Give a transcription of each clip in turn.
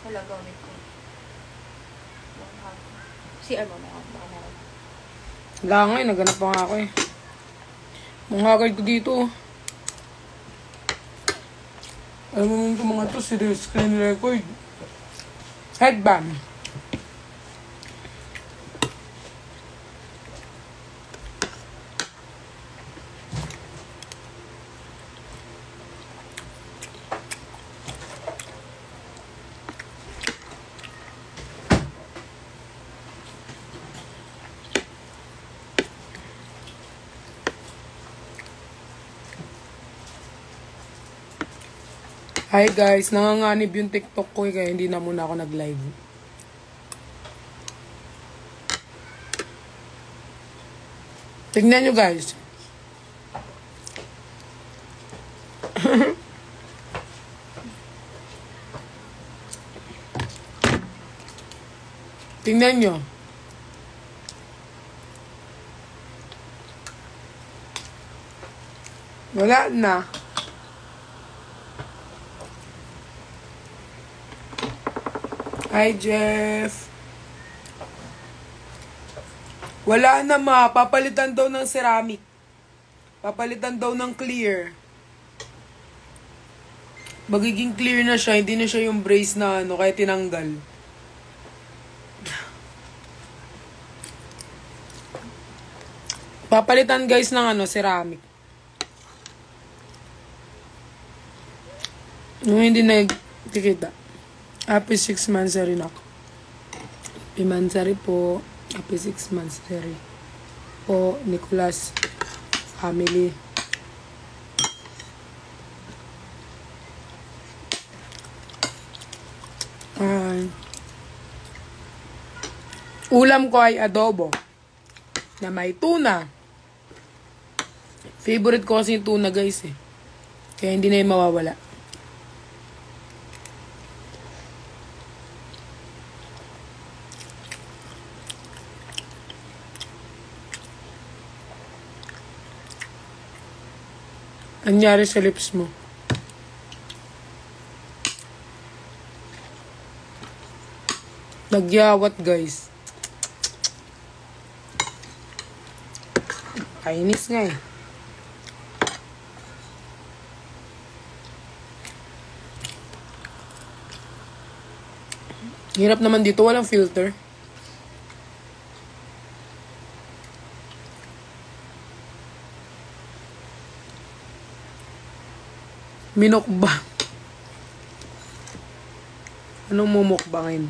Wala gamit ko. CR mo, baka meron. Wala nga eh, naganap pa nga ako eh. Manghagad ko dito. Alam mo naman itong mga to, serious screen record. Headband. Hi guys, nanganganib yung TikTok ko eh, kaya hindi na muna ako nag-live. Tignan nyo guys. Tignan nyo. Wala na. Hi, Jeff. Wala na ma. Papalitan daw ng ceramic. Papalitan daw ng clear. Magiging clear na siya. Hindi na siya yung brace na ano, kaya tinanggal. Papalitan guys ng ano, ceramic. Nung hindi nagkikita. Happy 6 months rin ako. Happy Mansari po. Happy 6 months rin po. Nicholas family. Ulam ko ay adobo na may tuna. Favorite ko kasi yung tuna guys eh. Kaya hindi na yung mawawala. Anyari sa lips mo? Nagyawat guys. Kainis nga eh. Hirap naman dito, walang filter. Minukbang. Anong mumukbangin?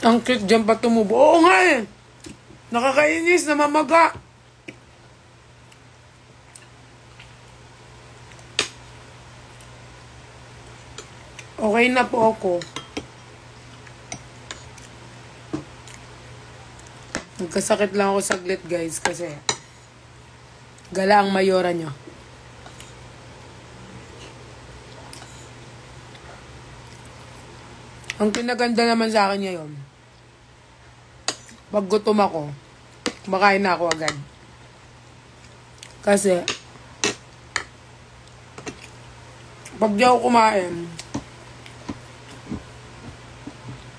Ang cute dyan pa tumubo. Oo nga eh. Nakakainis, namamaga. Okay na po ako. Nagkasakit lang ako saglit guys kasi gala ang mayora nyo. Ang pinaganda naman sa akin ngayon, pag gutom ako, kumakain na ako agad. Kasi, pag di ako kumain,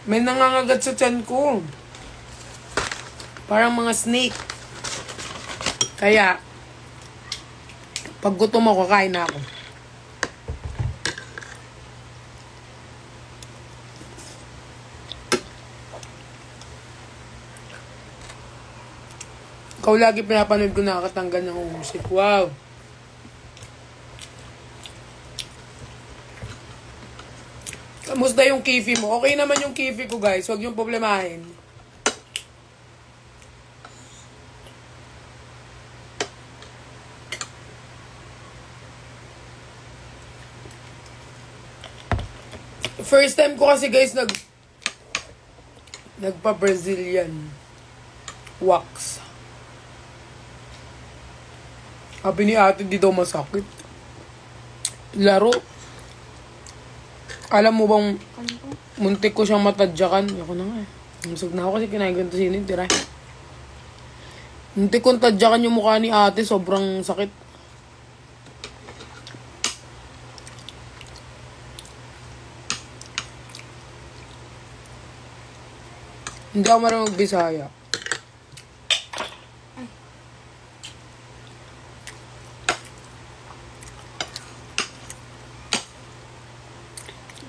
may nangangagat sa tiyan ko. Parang mga snake. Kaya, pag gutom ako, kain na ako. Ikaw lagi pinapanood ko nakakatanggal ng music. Wow! Kamusta yung kifi mo? Okay naman yung kifi ko guys. Huwag yung problemahin. First time ko kasi guys nagpa-Brazilian wax. Sabi ni ate, di daw masakit. Laro. Alam mo bang muntik ko siyang matadyakan? Ako na nga eh. Musog na ako kasi kinain ganito sinin, tira. Muntik kong tadyakan yung mukha ni ate, sobrang sakit. Hindi ako marunong Bisaya.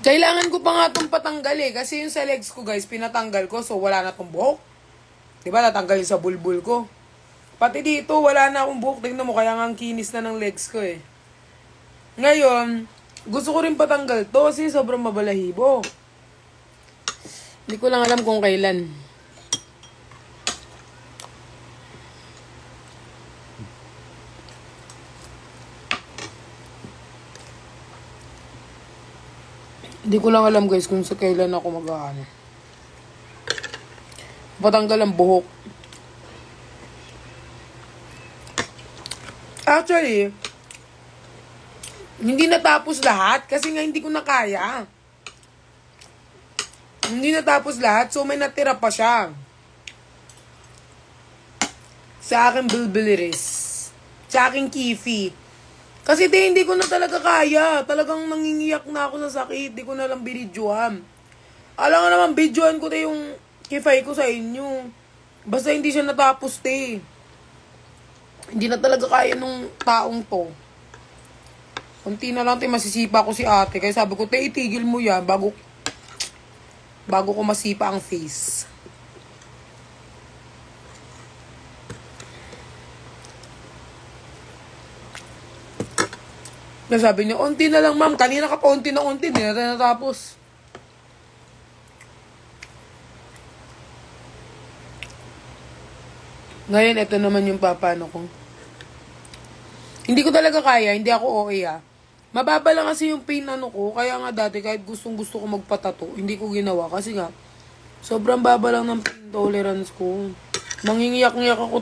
Kailangan ko pa nga itong patanggal eh. Kasi yung sa legs ko guys, pinatanggal ko. So wala na itong buhok. Diba natanggal yung sa bulbul ko. Pati dito, wala na akong buhok. Tingnan mo, kaya nga ang kinis na ng legs ko eh. Ngayon, gusto ko rin patanggal to kasi sobrang mabalahibo. Hindi ko lang alam kung kailan. Hindi ko lang alam guys kung sa kailan ako mag-aano. Patanggal ang buhok. Actually, hindi natapos lahat kasi nga hindi ko na kaya. Hindi natapos lahat so may natira pa siya. Sa aking bilbiliris. Sa aking kifi. Kasi hindi ko na talaga kaya. Talagang nangingiyak na ako sa sakit. Di ko na lang binidyohan. Alam nga naman, bidyohan ko yung kifay ko sa inyo. Basta hindi siya natapos, Hindi na talaga kaya nung taong to. Kunti na lang, masisipa ko si ate. Kaya sabi ko, itigil mo yan bago ko masipa ang face. Kaya sabi niya, unti na lang ma'am. Kanina ka pa unti na unti. Hindi na natapos. Ngayon, ito naman yung papano ko. Hindi ko talaga kaya. Hindi ako OA Mababa lang kasi yung pain ko. Kaya nga dati, kahit gustong gusto ko magpatato, hindi ko ginawa. Kasi nga, sobrang baba lang ng pain tolerance ko. Nangingiyak-ngiyak ako,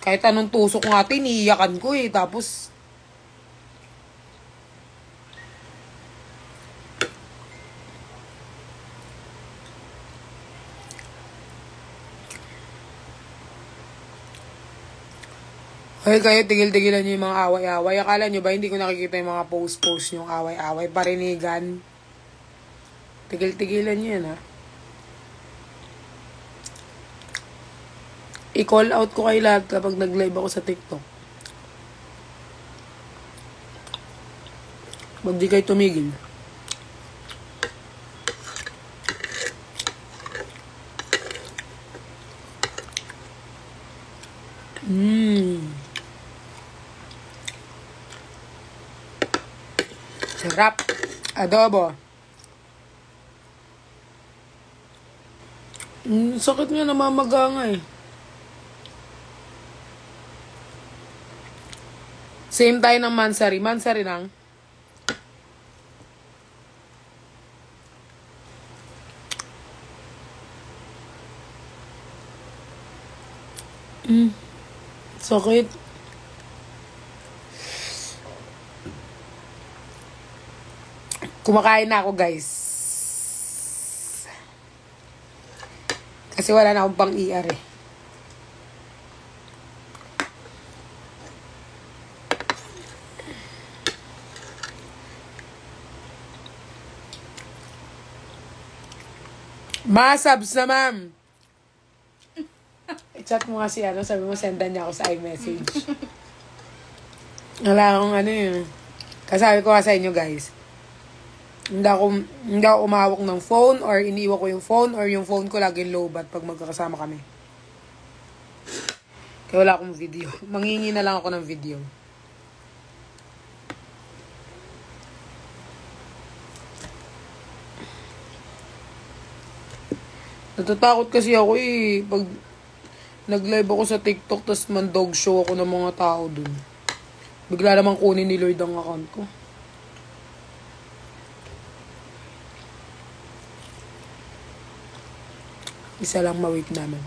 Kahit anong tusok nga, iniiyakan ko Tapos, ay kayo, tigil-tigilan nyo yung mga away-away. Akala nyo ba hindi ko nakikita yung mga post-post yung away-away, parinigan? Tigil-tigilan nyo yan, I-call out ko kay lahat kapag nag-live ako sa TikTok. Wag di kayo tumigil. Sarap. Adobo. Sakit nga, namamaga nga Same tayo ng mansari. Mansari lang. Sakit. Kumakain na ako, guys. Kasi wala na akong pang-ER Masabs na, ma'am. I-chat mo nga si sabi mo, sendan niya ako sa iMessage. Wala akong Kasabi ko sa inyo, guys. Hindi ako umawak ng phone or iniiwan ko yung phone or yung phone ko laging lowbat pag magkakasama kami. Kaya wala akong video. Mangingi na lang ako ng video. Natatakot kasi ako pag nag-live ako sa TikTok tas man-dog show ako ng mga tao dun. Bigla naman kunin ni Lloyd ang account ko. Isa lang ma-wait namin.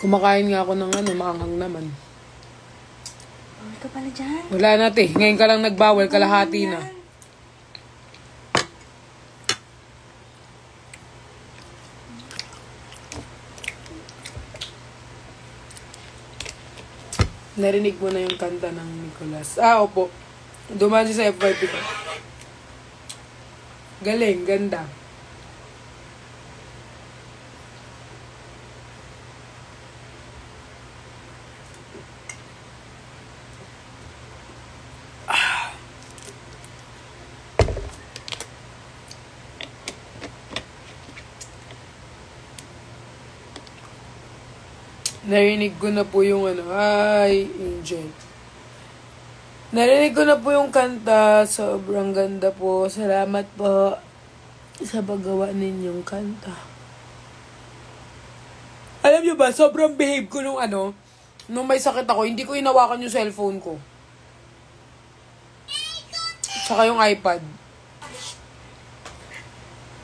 Kumakain nga ako ng maanghang naman. Bawal ka pala dyan. Wala na, Ngayon ka lang nagbawal, kalahati na. Narinig mo na yung kanta ng Nicolas. Opo. Dumaan siya sa FYP ko. Galing, ganda. Narinig ko na po yung ano, ay, Angel. Narinig ko na po yung kanta, sobrang ganda po. Salamat po sa paggawa ninyong kanta. Alam nyo ba, sobrang behave ko nung ano, nung may sakit ako, hindi ko inawakan yung cellphone ko. Tsaka yung iPad.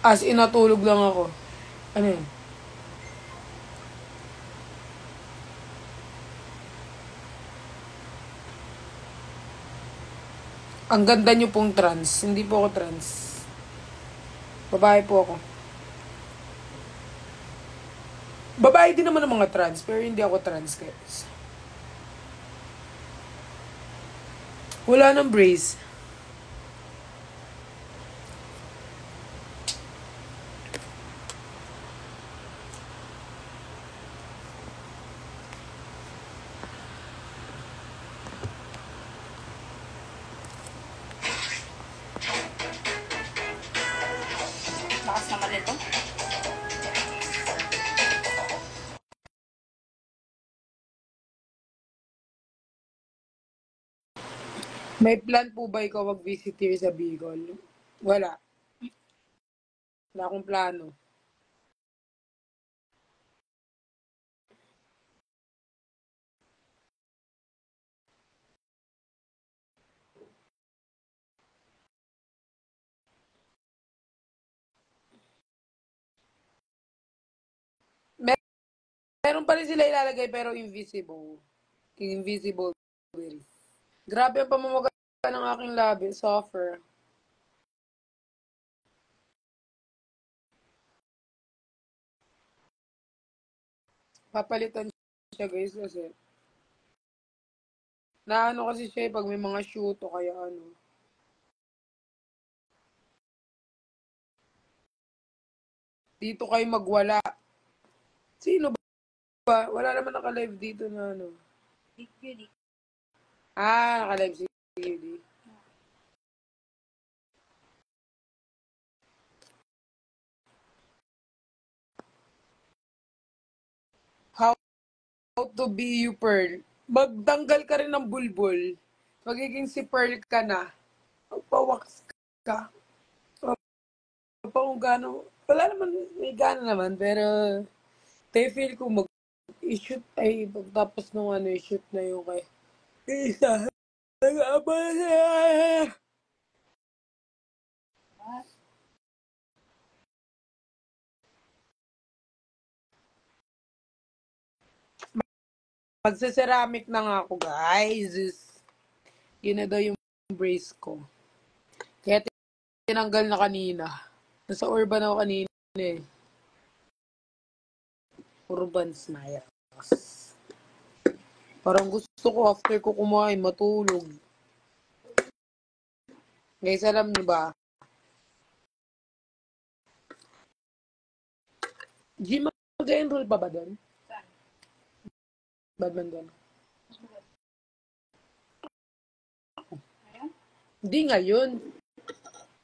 As in, natulog lang ako. Ano yun? Ang ganda nyo pong trans. Hindi po ako trans. Babae po ako. Babae din naman ang mga trans, pero hindi ako trans, guys. Wala nang brace. Lakas naman ito. May plan po ba ikaw mag-visit here sa Bicol? Wala. Wala akong plano. Meron pa rin sila ilalagay pero invisible. Invisible berries. Grabe ang pamamaga ng aking labi. Suffer. Papalitan siya, guys, kasi naano kasi siya pag may mga shoot o kaya ano. Dito kayo magwala. Sino ba? Wala naman naka-live dito na ano. Beauty. Naka-live si Judy. How to be you, Pearl. Magtanggal ka rin ng bulbul. Magiging si Pearl ka na. Magpawaks ka. Pa kung gano'n. Wala naman, may gano'n naman. Pero, feel ko mag-shoot ay pagtapos nung ano, i-shoot na yung kay isa. Nag-aaba siya. Magsa-ceramic na nga ako, guys. Yun na daw yung brace ko. Kaya tinanggal na kanina. Nasa urban ako kanina eh. Urban Smiles. Parang gusto ko after ko kumain, matulog. Guys, alam niyo ba? Gym, mag-enroll pa ba doon? Badminton. Hindi ngayon.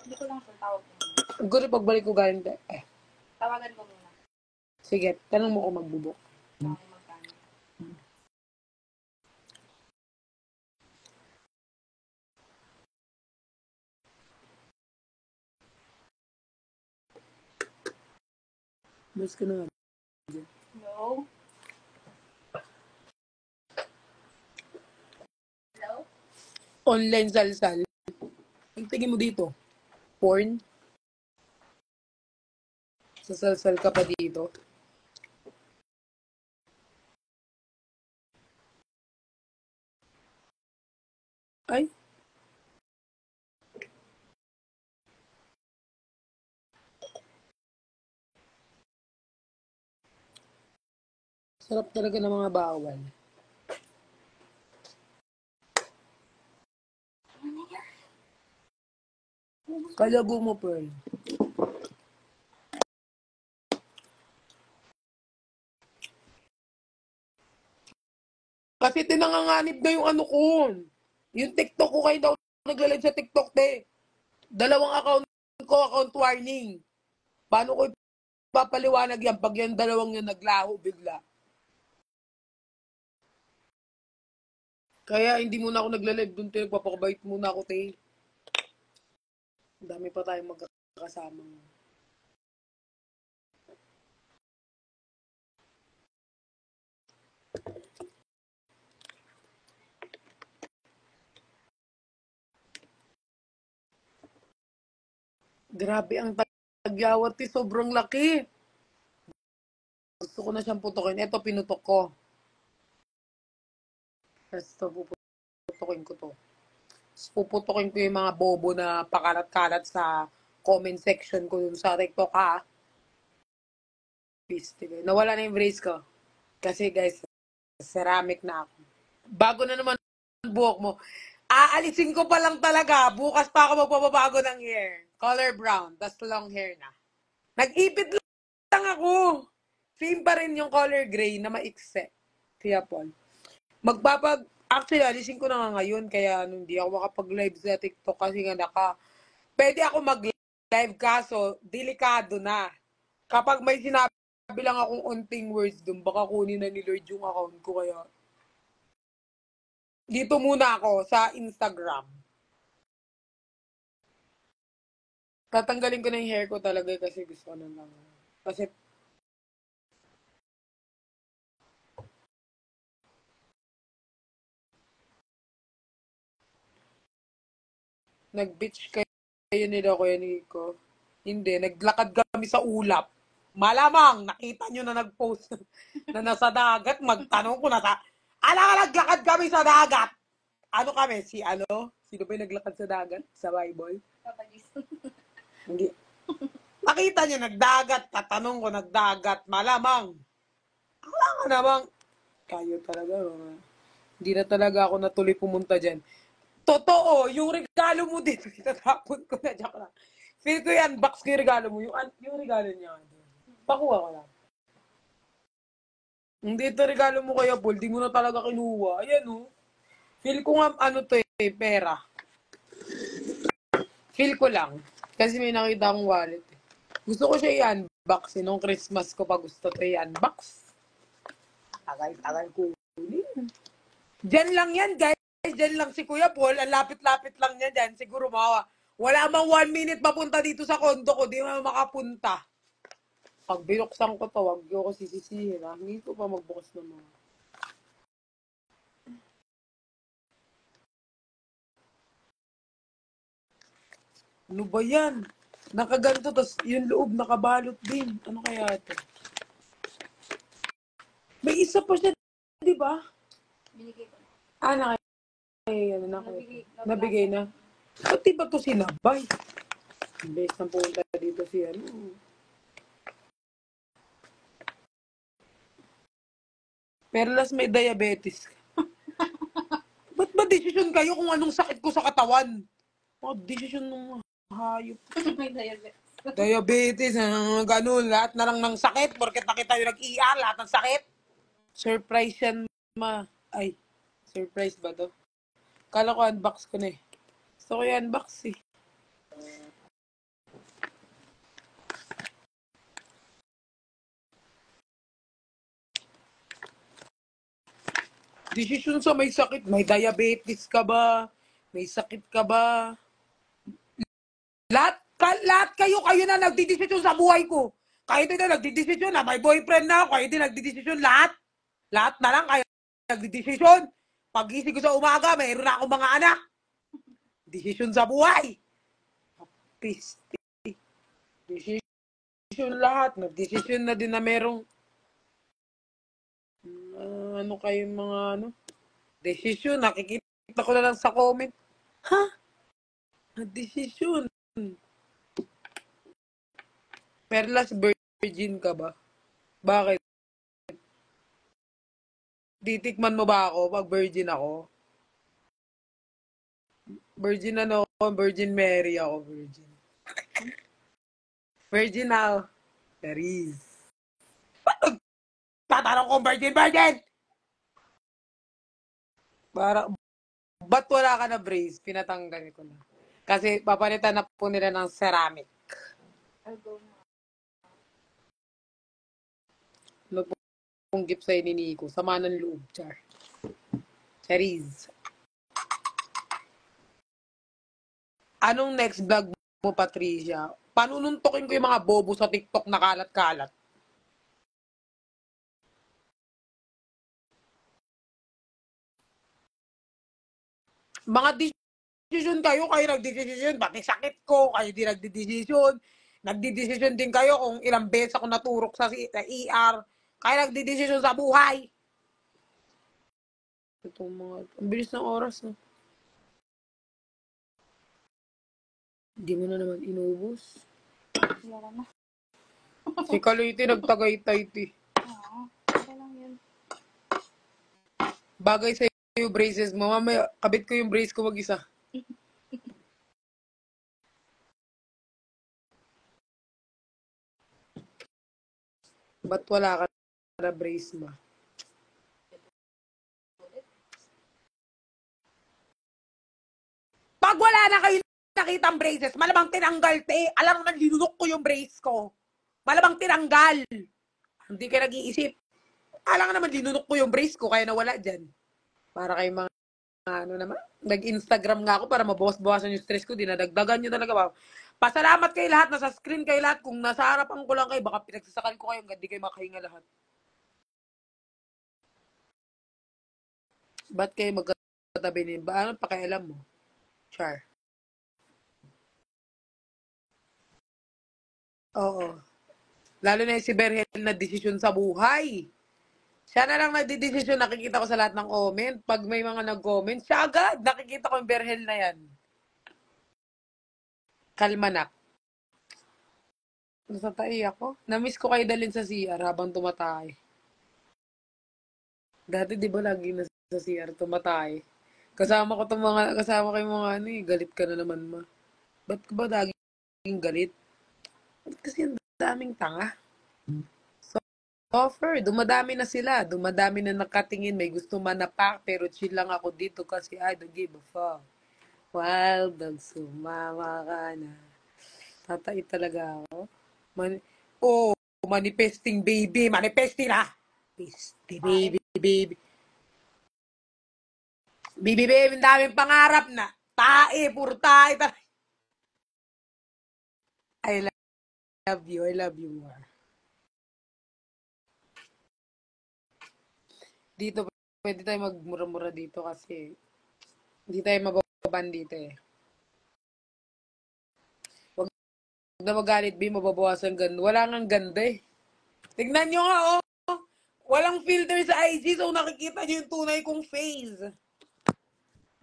Hindi ko lang tawag mo. Siguro pagbalik ko galing Tawagan ko muna. sige, tanong mo ko magbubok. Magkano. Mas ka na nga. Hello? Hello? Online salsal. Ang tingin mo dito? Porn? Sasalsal ka pa dito? Ay, sarap talaga ng mga bawal. Kalago mo, Pearl. Kasi tinanganganib na yung ano ko. Yung TikTok ko kayo daw nagla-live sa TikTok, te. Dalawang account ko, account warning. Paano ko ipapaliwanag yan pag yung dalawang yan naglaho bigla? Kaya hindi muna ako nagla-live dun, te. Nagpapakabait muna ako, te. Dami pa tayong magkakasama. Grabe ang tagyawat, te. Sobrang laki. Gusto ko na siyang putukin. Ito, pinutok ko. Tapos ito, puputukin ko to. Tapos puputukin ko yung mga bobo na pakalat-kalat sa comment section ko dun sa TikTok, ha? Peace, diba? Nawala na yung brace ko. Kasi, guys, ceramic na ako. Bago na naman buhok mo. Aalisin ko pa lang talaga. Bukas pa ako magpapabago ng hair. Color brown. Tas long hair na. Nag-ipit lang ako. Same pa rin yung color gray na maikse. Kaya Paul. Actually, alisin ko na nga ngayon. Kaya hindi ako makapag-live sa TikTok kasi nga pwede ako mag-live kaso delikado na. Kapag may sinabi lang akong unting words dun, baka kunin na ni Lord yung account ko. Kaya dito muna ako sa Instagram. Tatanggalin ko na yung hair ko talaga kasi gusto ko na lang. Kasi nag-beach kayo nila Kuya Nico. Hindi, naglakad kami sa ulap. Malamang, nakita nyo na nag-post na nasa dagat. Magtanong ko na naglakad kami sa dagat. Ano kami? Sino ba yung naglakad sa dagat? Sa Bible? Hindi. Nakita nyo, nagdagat. Tatanong ko, nagdagat. Malamang. Wala nga namang. Kayo talaga. Hindi na talaga ako natuloy pumunta dyan. Totoo, yung regalo mo dito, itatapon ko na dyan lang. Feel ko yan, box ko yung regalo mo. Yung regalo niya. Pakuha ko lang. Hindi ito regalo mo kaya, Paul. Di mo na talaga kinuha. Ayan, oh. Feel ko nga, pera. Feel ko lang. Kasi may nakita akong wallet. Gusto ko siya i-unbox. Nung Christmas ko pa gusto to i-unbox. Tagal-tagal ko. Diyan lang yan, guys. Diyan lang si Kuya Paul. Ang lapit-lapit lang niya dyan. Siguro wala mang 1 minute papunta dito sa kondo ko. Di mo makapunta. Pag binuksan ko to, wag niyo ko sisisihin. Hindi ko pa magbukas ng mga. Ano ba yan? Nakaganto, tapos yung loob nakabalot din. Ano kaya ito? May isa pa siya, di ba? Binigay ko na. Nabigay na. Ba't di ba ito sinabay? Imbes na punta dito si Perlas, may diabetes ka. Ba't ba desisyon kayo kung anong sakit ko sa katawan? Desisyon ng hayop. May diabetes. Diabetes, ganun. Lahat na lang ng sakit. Porket nakita yung nag-ER, lahat ng sakit. Surprise yan, ma. Ay, surprise ba to? Kala ko unbox ko na eh. Gusto ko i-unbox eh. Desisyon sa may sakit. May diabetes ka ba? May sakit ka ba? Lahat kayo na nagdidesisyon sa buhay ko. Kayo din na nagdidesisyon na may boyfriend na ako. Kayo din nagdidesisyon lahat. Lahat na lang kayo nagdidesisyon. Pag-isig ko sa umaga, mayroon na akong mga anak. Desisyon sa buhay. Pisti. Desisyon lahat. Nagdesisyon na din na merong kayong mga desisyon. Nakikita ko na lang sa comment. Ha? Desisyon. Perlas, virgin ka ba? Bakit? Titikman mo ba ako pag virgin ako? Virgin Virgin Mary ako, virgin. Virgin now. Charis. Tatanong kong virgin! Para, ba't wala ka na brace? Pinatanggal ko na. Kasi papalitan na po nila ng ceramic. I'll go na. Ano pong gift sa'yo ni Nico? Sama ng loob, char. Charis. Anong next vlog mo, Patricia? Panununtokin ko yung mga bobo sa TikTok na kalat-kalat. Mga decision kayo nagdidesisyon. Pati sakit ko, kayo di nagdidesisyon. Nagdidesisyon din kayo kung ilang beses ako naturok sa ER. Kayo nagdidesisyon sa buhay. Itong mga, ang bilis ng oras, no? Hindi mo na naman inubos. Wala na. Si Kaloyti nagtagaytay, ti. Oo. Okay lang yun. Bagay sa yung braces mo. Mamaya, kabit ko yung brace ko mag-isa. Ba't wala ka na brace ba? Pag wala na kayo nakitang braces, malamang tinanggal, te. Alam mo, nanlinunok ko yung brace ko. Malamang tinanggal. Hindi ka nag-iisip. Alam nga naman, linunok ko yung brace ko, kaya nawala dyan. Para kay mga, ano naman, nag-Instagram nga ako para mabawas-bawasan yung stress ko. Dinadagdagan nyo talaga ba? Pasalamat kay lahat, nasa screen kay lahat. Kung nasa harapan ko lang kayo, baka pinagsasakal ko kayo, hindi kayo makahinga lahat. Ba't kayo magkatabi niyo? Ba, ano pakialam mo? Char. Oo. Lalo na yung si Berhel na desisyon sa buhay. Siya na lang nagdidesisyon, nakikita ko sa lahat ng comment. Pag may mga nag-comment, siya agad, nakikita ko yung Berhel na yan. Kalmanak. Natatay ako. Namiss ko kayo dalhin sa CR habang tumatay. Dati di ba lagi na sa CR tumatay? Kasama ko yung mga ano eh, galit ka na naman ma. Ba't ka ba laging galit? Ba't kasi ang daming tanga? Offer, dumadami na sila. Dumadami na nakatingin. May gusto manapak, pero chill lang ako dito kasi I don't give a fuck. Wild dog, sumama ka na. Tatay talaga ako. Oh, manifesting baby. Manifesting na. Baby, baby. Baby, baby, ang daming pangarap na. Tae, puro tae. I love you. I love you more. Dito, pwede tayo magmura-mura dito kasi hindi tayo mababan dito eh. Huwag na magalit, B, mababawasan ganda. Wala ngang ganda eh. Tignan nyo nga, oh. Walang filter sa IG, so nakikita nyo yung tunay kong face.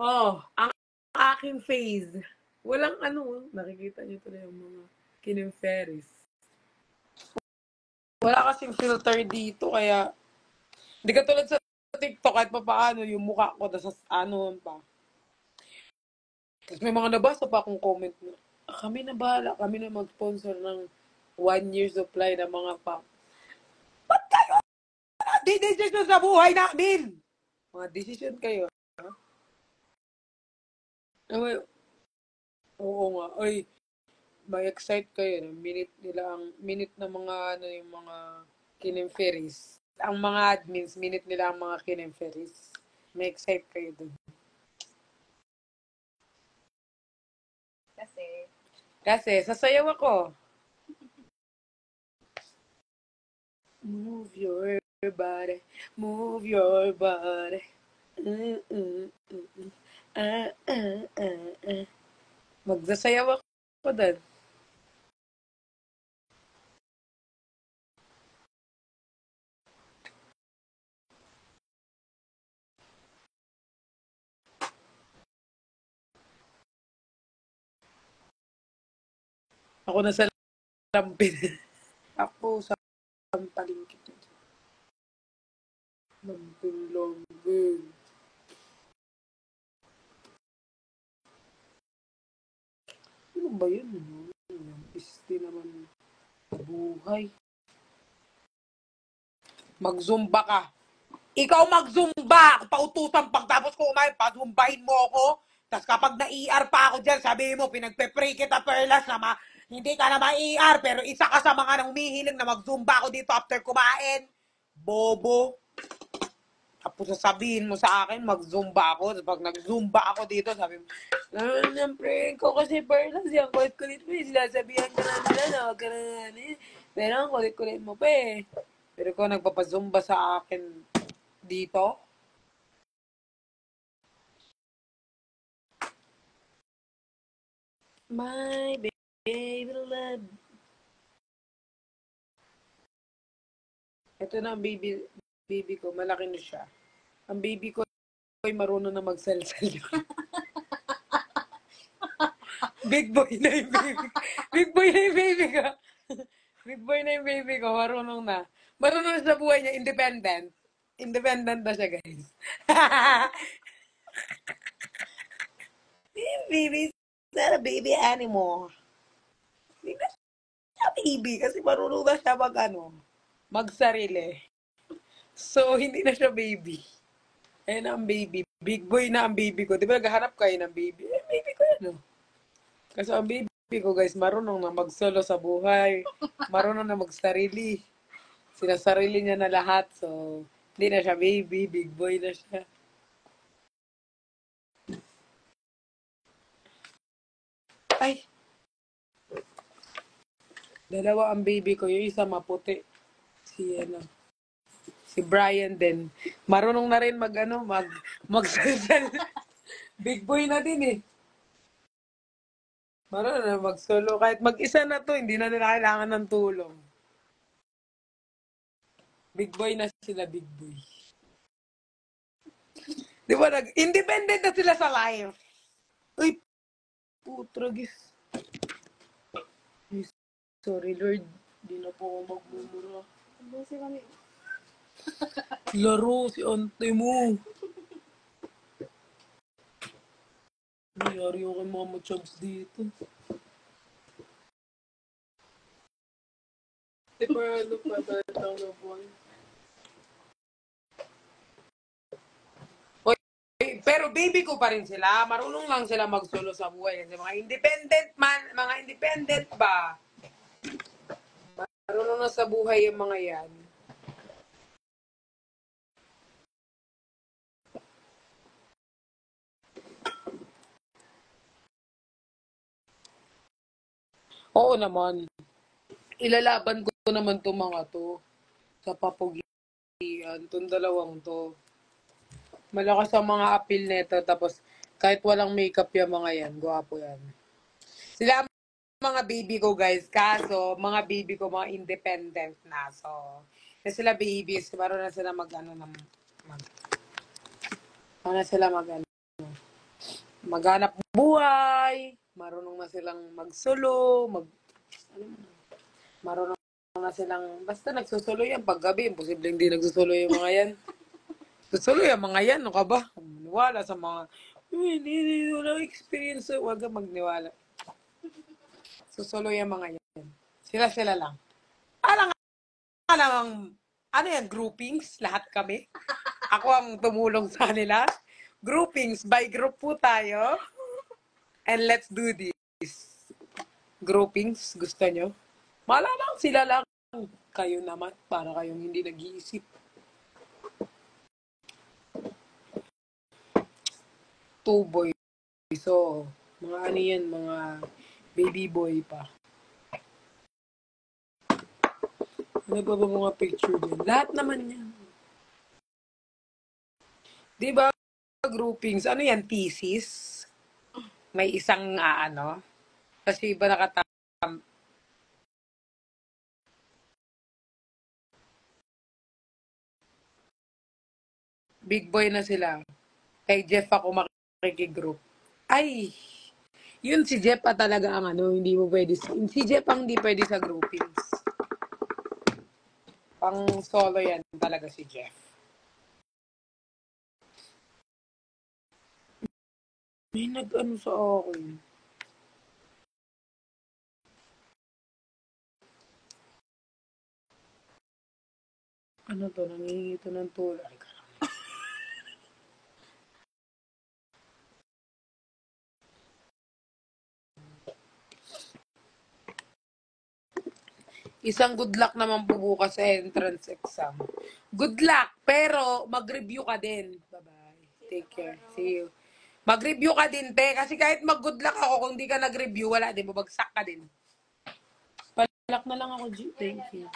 Oh, ang aking face. Walang ano, nakikita nyo tuloy yung mga Kim Ferris. Wala kasing filter dito, kaya hindi ka tulad sa TikTok kahit pa paano yung mukha ko, tas ano pa. Tapos may mga nabasa pa akong comment na, kami na bahala, kami na mag-sponsor ng 1 year supply ng mga pack. Ba't kayo? Di decision sa buhay namin! Mga decision kayo. Ha? Ay, oo nga. Ay, may excite kayo. Minute na mga, ano, yung mga kinemferis. Ang mga admins, minute nila ang mga kinemferis. May excite kayo dun. Kasi, sasayaw ako. Move your body. Move your body. Mm, mm, mm, mm. Magsasayaw ako dun. Ako na sa lampin. Ako sa palingkit. Lampin. Ano ba yun? Isti naman. Buhay. Mag-zumba ka. Ikaw mag-zumba! Pautusan pagtapos ko kumain, pazumbahin mo ako. Tapos kapag na-ER pa ako dyan, sabihin mo, pinagpe-pray kita, Perlas, na hindi ka na ma-ER, pero isa ka sa mga nang humihiling na mag-zumba ako dito after kumain. Bobo. Tapos sasabihin mo sa akin, mag-zumba ako. Tapos pag nag-zumba ako dito, sabi mo, siyempre, ko kasi Perlas, yung kulit-kulit mo, sinasabihan ka na nila na wag ka na pero ang kulit-kulit mo pa eh. Pero kung nagpapazumba sa akin dito, my baby love. Ito na ang baby ko, malaki na siya. Ang baby ko ay marunong na magsalsal. Big boy na yung baby. Big boy na yung baby ko. Big boy na yung baby ko, marunong na. Marunong na sa buhay niya, independent. Independent na siya, guys. Baby, it's not a baby anymore. Hindi na siya baby kasi marunong na siya magsarili. So, hindi na siya baby. Ayan ang baby. Big boy na ang baby ko. Di ba naghahanap kayo ng baby? Eh, baby ko yan, no? Kasi ang baby ko, guys, marunong na mag-solo sa buhay. Marunong na magsarili. Sinasarili niya na lahat. So, hindi na siya baby. Big boy na siya. Ay! Dalawa ang baby ko. Yung isa maputi. Si Brian din. Marunong na rin magsalsal. Big boy na din eh. Marunong na mag-solo. Kahit mag-isa na to, hindi na nila kailangan ng tulong. Big boy na sila, big boy. Di ba, independent na sila sa life. Uy, putragis. Sorry, Lord. Di na po ako magmumura. Busi kami. Laro si ante mo. Nangyari ako kay Mama Chubbs dito. Di ba ano pa bataw na buwan? Pero baby ko pa rin sila. Marunong lang sila mag-solo sa buhay. Kasi mga independent ba? Marunong na sa buhay yung mga yan. Oo naman. Ilalaban ko naman to mga to. Sa papugian. Itong dalawang to. Malakas ang mga appeal nito. Tapos, kahit walang makeup yung mga yan. Gwapo yan. Sila ang mga baby ko, guys. Kaso, mga baby ko, mga independent na. So, kasi sila babies, meron na sila maghanap buhay. Marunong na silang magsolo. Marunong na silang, basta nagsusulo yan. Paggabi, imposible hindi nagsusulo yung mga yan. Susulo yung mga yan, no ka ba? Maniwala sa mga, hindi walang experience. Huwag kang magniwala. Susulo yung mga yan. Sila lang. Alam nga namang, ano yan, groupings, lahat kami. Ako ang tumulong sa nila. Groupings, by group po tayo. And let's do this. Groupings, gusto nyo? Malamang sila lang. Kayo naman, para kayong hindi nag-iisip. Two boys. So, mga ano yan, mga baby boy pa. Ano ba mga picture din? Lahat naman yan. Di ba, groupings, ano yan, thesis? May isang, kasi iba big boy na sila. Kay Jeff ako makikigroup. Ay, yun si Jeff pa talaga ang hindi mo pwede. Si Jeff ang hindi pwede sa groupings. Pang solo yan talaga si Jeff. May sa akin. Ano to? Nangihingi to ng tulong. Halika. Isang good luck naman po bukas sa entrance exam. Good luck, pero mag-review ka din. Bye-bye. Take care. See you. Mag-review ka din, te. Kasi kahit mag-good luck ako, kung di ka nag-review, wala din. Babagsak ka din. Palak na lang ako, G. Thank you.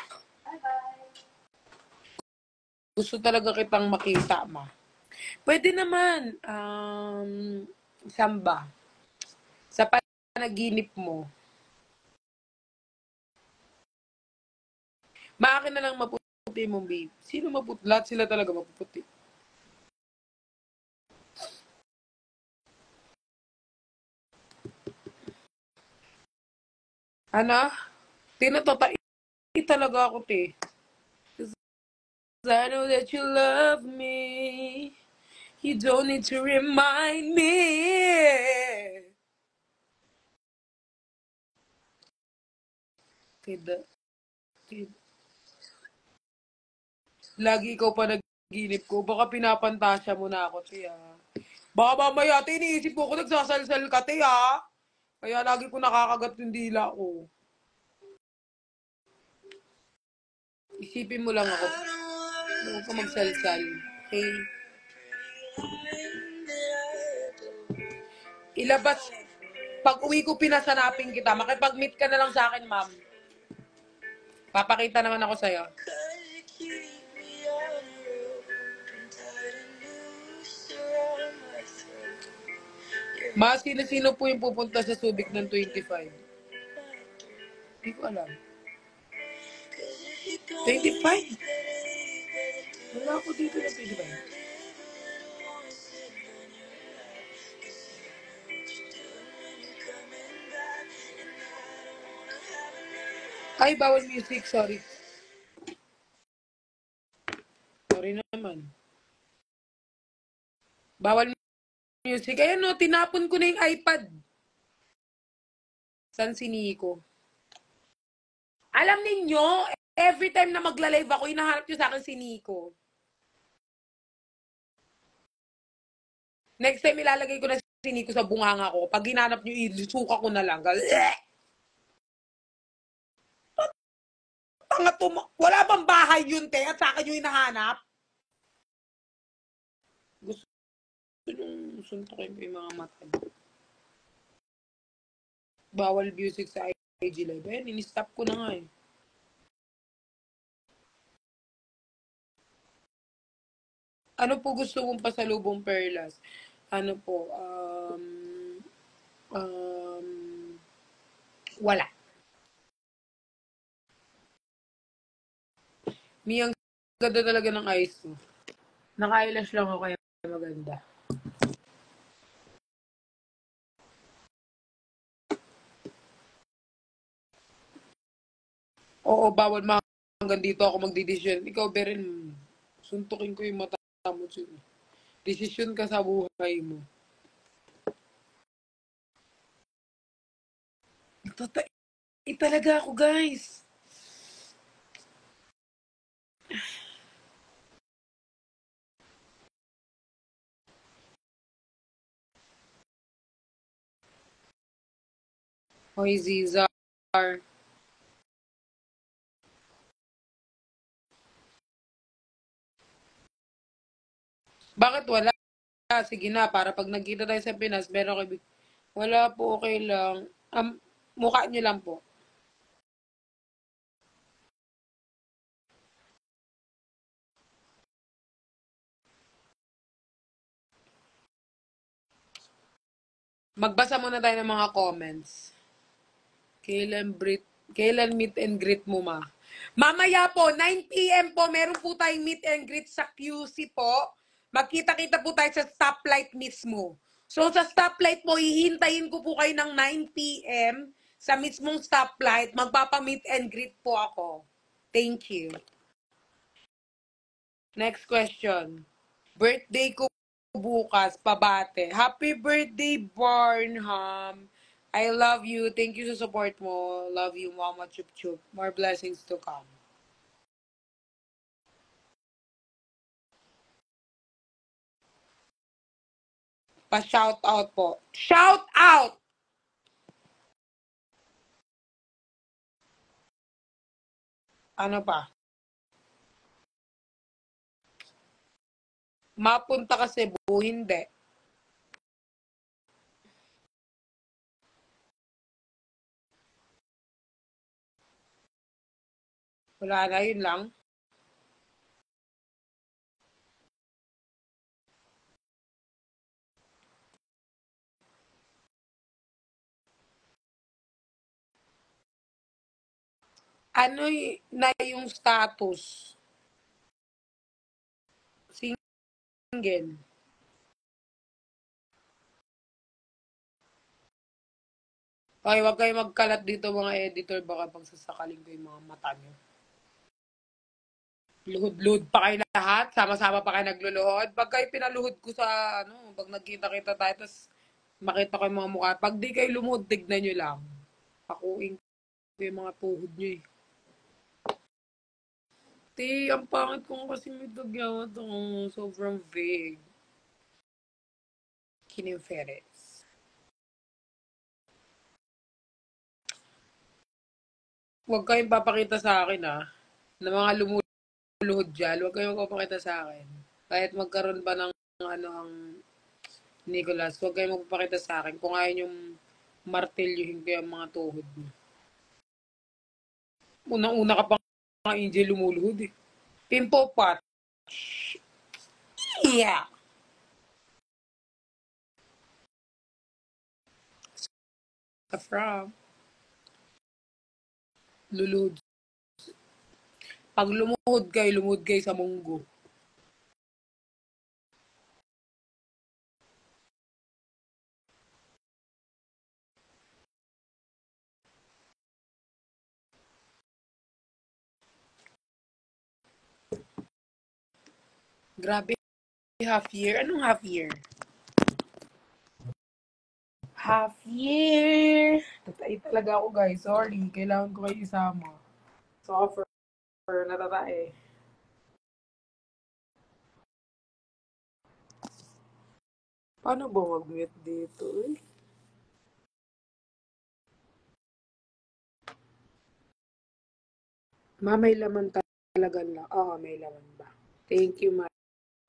Gusto talaga kitang makita, ma. Pwede naman. Samba. Sa panaginip mo. Maakin na lang maputi mong babe. Sino maputi? Lahat sila talaga mapuputi. Ano? Tinatotai talaga ako, te. 'Cause I know that you love me. You don't need to remind me. Kida, kida. Lagi ikaw pa naginip ko. Baka pinapantasya mo na ako, te, ah. Baka mamaya, te, iniisip ko nagsasalsal ka, te, ah. Kaya lagi ko nakakagat yung dila ko. Isipin mo lang ako. Huwag ka magsalsal. Okay? Ilabas. Pag uwi ko, pinasanapin kita. Makipag-meet ka na lang sa akin, ma'am. Papakita naman ako sa'yo. Ma, sino-sino po yung pupunta sa Subic ng 25? Hindi ko alam. 25? Wala ako dito ng 25. Ay, bawal music. Sorry. Sorry naman. Bawal music. Ayan no, tinapon ko na yung iPad. San si Nico? Alam ninyo, every time na magla-live ako, hinahanap nyo sa akin si Nico. Next time, ilalagay ko na si Nico sa bunganga ko. Pag hinanap nyo, isuka ko na lang. Wala bang bahay yun, te? At sa akin yung hinahanap? Gusto nung suntukin ko yung mga mata. Bawal music sa IG Live. Ayan, in-stop ko na nga eh. Ano po gusto mong pasalubong perlas? Ano po, um, wala. Miyang ganda talaga ng eyes mo. Naka-eyelash lang ako kaya maganda. Oo, bawal mga hanggang dito ako magdidesisyon. Ikaw, Berin, suntukin ko yung mata mo. Desisyon ka sa buhay mo. Nagtatai talaga ako, guys. Hoy, Zizar. Bakit wala? Sige na, para pag nagkita tayo sa Pinas, meron kayo. Wala po, okay lang. Mukha nyo lang po. Magbasa muna tayo ng mga comments. Kailan meet and greet mo, ma? Mamaya po, 9 p.m. po, meron po tayong meet and greet sa QC po. Magkita-kita po tayo sa stoplight mismo. So, sa stoplight po, hihintayin ko po kayo ng 9 p.m. sa mismong stoplight. Magpapa-meet and greet po ako. Thank you. Next question. Birthday ko bukas, pabate. Happy birthday, Barnham. I love you. Thank you sa support mo. Love you, Mama Chup Chup. More blessings to come. Pa-shout out po. Shout out! Ano pa? Mapunta ka Cebu, hindi. Wala na, yun lang. Ano na yung status? Single. Okay, wag kayo magkalat dito mga editor, baka pagsasakaling ko yung mga mata nyo. Luhod-luhod pa kayo lahat, sama-sama pa kayo nagluluhod. Pag kayo pinaluhod ko sa, pag nagkita-kita tayo, tapos makita ko yung mga mukha. Pag di kayo lumuhod, tignan nyo lang. Pakuin ko yung mga tuhod nyo eh. Ang pangit ko kasi may dagyawat akong sobrang vague. Kinim Ferez. Huwag kayong papakita sa akin na mga lumuluhod dyan. Huwag kayong papakita sa akin. Kahit magkaroon pa ng ang Nicholas, huwag kayong magpapakita sa akin kung ayaw yung martelyuhin ko yung mga tuhod mo. Unang-una ka pa nga Angel lumuluhod eh. Pimple pot. Yeah. From luluhod. Pag lumuhod kayo sa munggo. Grabe, half year. Anong half year? Half year. Tatay talaga ako guys. Sorry. Kailangan ko kayo isama. Suffer. Natatae. Paano ba mag-mute dito eh? May laman talaga lang. Oo, may laman ba? Thank you, ma.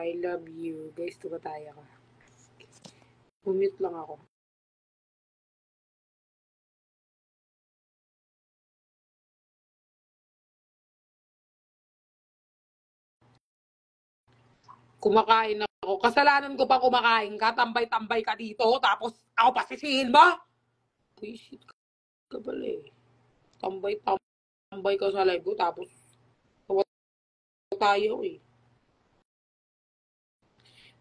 I love you. Guys, tumataya ka. Mumute lang ako. Kumakain ako. Kasalanan ko pa kumakain ka. Tambay-tambay ka dito. Tapos ako pa sisihin mo? Shit ka pala eh. Tambay-tambay ka sa live ko. Tapos tayo eh.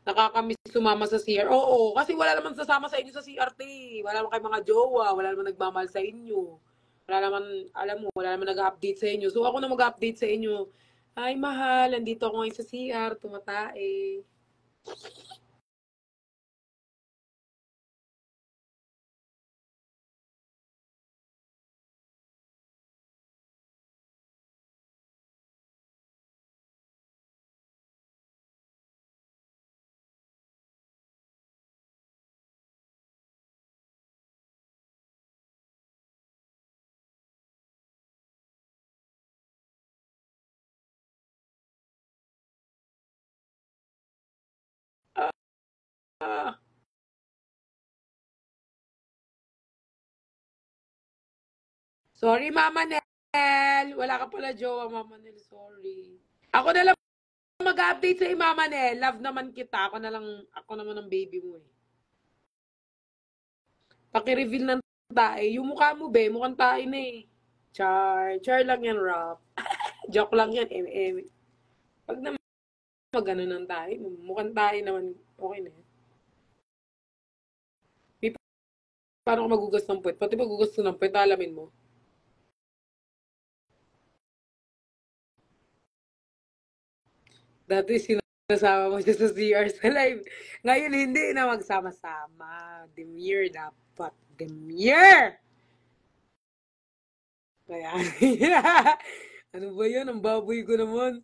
Nakakamiss sumama sa CR. Oo, kasi wala naman sasama sa inyo sa CRT. Wala naman kayo mga jowa. Wala naman nagmamahal sa inyo. Wala naman, alam mo, wala naman nag-update sa inyo. So ako na mag-update sa inyo. Ay, mahal, andito ako ngayon sa CR, tumatae. Ah, sorry, Mama Nel. Wala ka pala jowa, Mama Nel. Sorry. Ako na lang mag-update sa Mama Nel. Love naman kita. Ako naman ang baby mo eh. Paki-reveal ng tae. Yung mukha mo, be, mukhang tae na eh. Char lang yan, rap. Joke lang yan, Pag naman magano ng tae, mukhang tae naman, okay na yan. Paano ka magugas ng puwet? Pati magugas ko ng puwet, alamin mo. Dati sinasama mo siya sa CR sa live. Ngayon hindi na magsama-sama. Demure dapat. Demure! Kaya, ano ba yan? Ang baboy ko naman.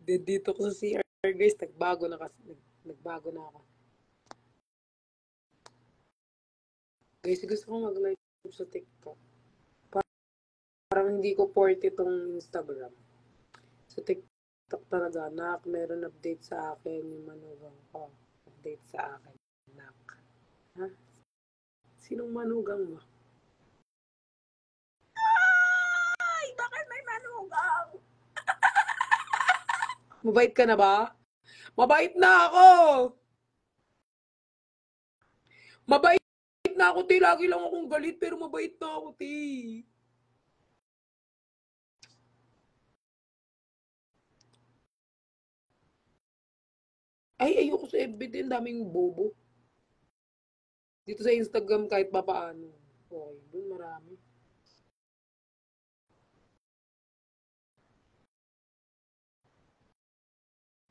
Dito ko sa CR guys, nagbago na ako. Guys, gusto ko mag-live sa TikTok. Parang hindi ko forte itong Instagram. Sa TikTok talaga, nak, meron update sa akin yung manugang ko. Update sa akin, nak. Ha? Sinong manugang mo? Ay, bakit may manugang? Mabait ka na ba? Mabait na ako! Mabait na ako, ti. Lagi lang akong galit, pero mabait na ako, ti. Ay, ayoko sa FB din. Daming bobo. Dito sa Instagram kahit pa paano. Okay, dun marami.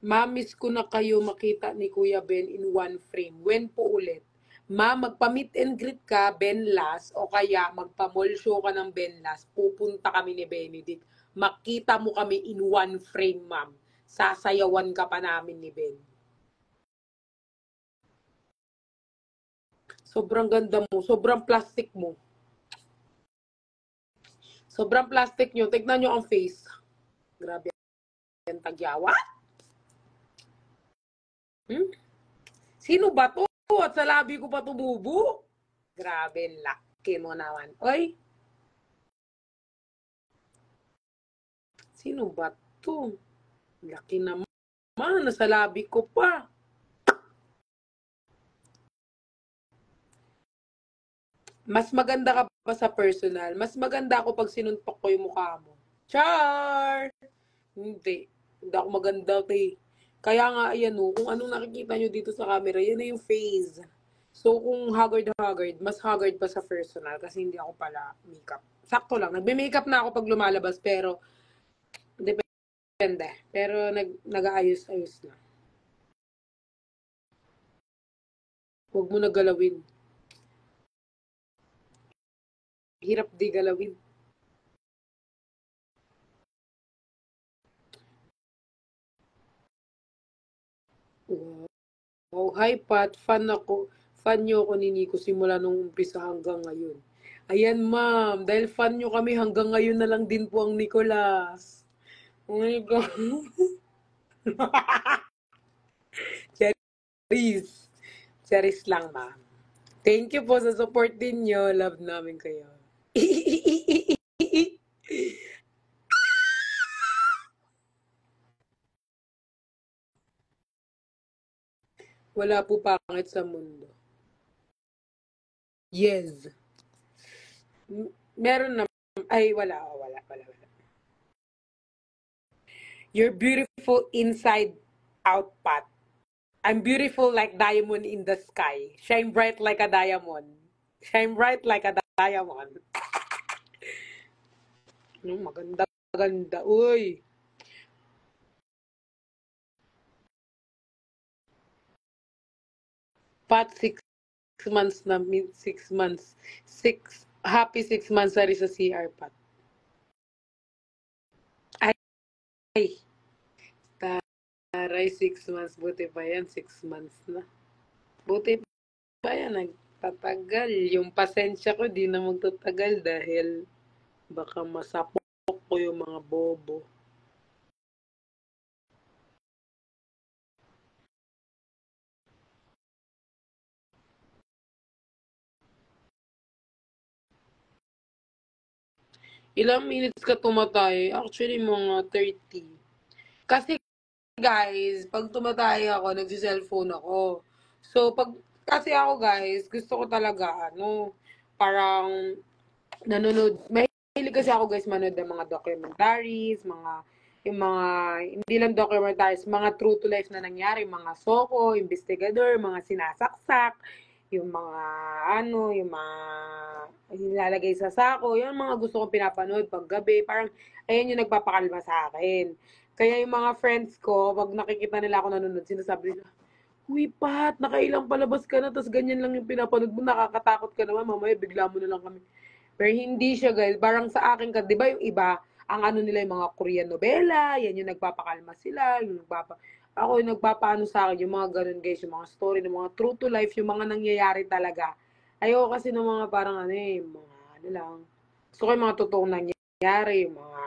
Mamiss ko na kayo makita ni Kuya Ben in one frame. When po ulit? Ma, magpa-meet and greet ka, Ben Las, o kaya magpa-mall show ka ng Ben Las, pupunta kami ni Benedict. Makita mo kami in one frame, ma'am. Sasayawan ka pa namin ni Ben. Sobrang ganda mo. Sobrang plastic mo. Sobrang plastic nyo. Tignan nyo ang face. Grabe ang tagyawa. Sino ba to? At sa labi ko pa tumubo? Grabe, laki mo naman. Oy, sino ba to? Laki naman. Nasa labi ko pa. Mas maganda ka pa sa personal. Mas maganda ako pag sinuntok ko yung mukha mo. Char! Hindi. Hindi ako maganda, te. Kaya nga, ayan o, kung anong nakikita nyo dito sa camera, yan na yung face. So, kung haggard, mas haggard pa sa personal kasi hindi ako pala makeup. Sakto lang. Nagbe-makeup na ako pag lumalabas, pero depende. Pero nag-aayos-ayos na. Huwag mo na galawin. Hirap di galawin. Wow, hi Pat, fan nyo ako ni Nico simula nung umpisa hanggang ngayon. Ayan ma'am, dahil fan nyo kami hanggang ngayon na lang din po ang Nicolas. Oh my God. Charis. Charis lang ma'am. Thank you po sa support din nyo. Love namin kayo. Wala po pangit sa mundo. Yes. Meron na. Ay, wala. You're beautiful inside out, Pat. I'm beautiful like diamond in the sky. Shine bright like a diamond. Shine bright like a diamond. Maganda. Uy. Pat, 6 months na. 6 months. Happy 6 months na rin sa CR, Pat. Ay. Taray, 6 months. Buti pa yan, 6 months na. Buti pa yan, nagtatagal. Yung pasensya ko, di na magtatagal dahil baka masapok ko yung mga bobo. Ilang minutes ka tumatay? Actually, mga 30. Kasi, guys, pag tumatay ako, nagsi-cellphone ako. So, kasi ako, guys, gusto ko talaga, parang, nanonood, mahilig kasi ako, guys, manood ng mga documentaries, yung mga, hindi lang documentaries, mga true to life na nangyari, mga soko, investigador, mga sinasaksak, yung mga yung mga nilalagay sa sako, yung mga gusto kong pinapanood pag gabi, parang ayan yung nagpapakalma sa akin. Kaya yung mga friends ko, pag nakikita nila ako nanonood, sinasabi nila, "Uy, Pat, nakailang palabas ka na, tas ganyan lang yung pinapanood mo, nakakatakot ka naman, mamaya bigla mo na lang kami." Pero hindi siya, guys. Parang sa akin ka, di ba yung iba, ang nila yung mga Korean novela, yan yung nagpapakalma sila, ako yung nagpapaano sa akin, yung mga ganun guys, yung mga story, ng mga true to life, yung mga nangyayari talaga Ayoko kasi ng mga parang ano eh, mga ano lang. Gusto ko yung mga totoong nangyayari, yung mga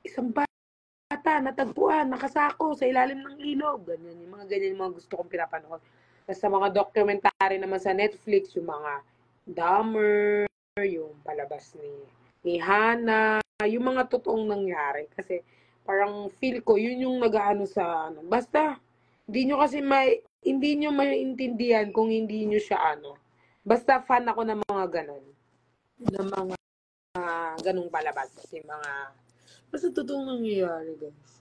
isang bata, natagpuan, nakasako sa ilalim ng ilog. Ganyan, yung mga ganyan yung mga gusto kong pinapanood. Tapos sa mga documentary naman sa Netflix, yung mga Dahmer, yung palabas ni Hana, yung mga totoong nangyari. Kasi parang feel ko, yun yung nag-aano sa ano. Basta, hindi nyo maintindihan kung hindi nyo siya ano. Basta fan ako ng mga ganon. Ng mga ganong palabas. Kasi basta totoong nangyayari, guys.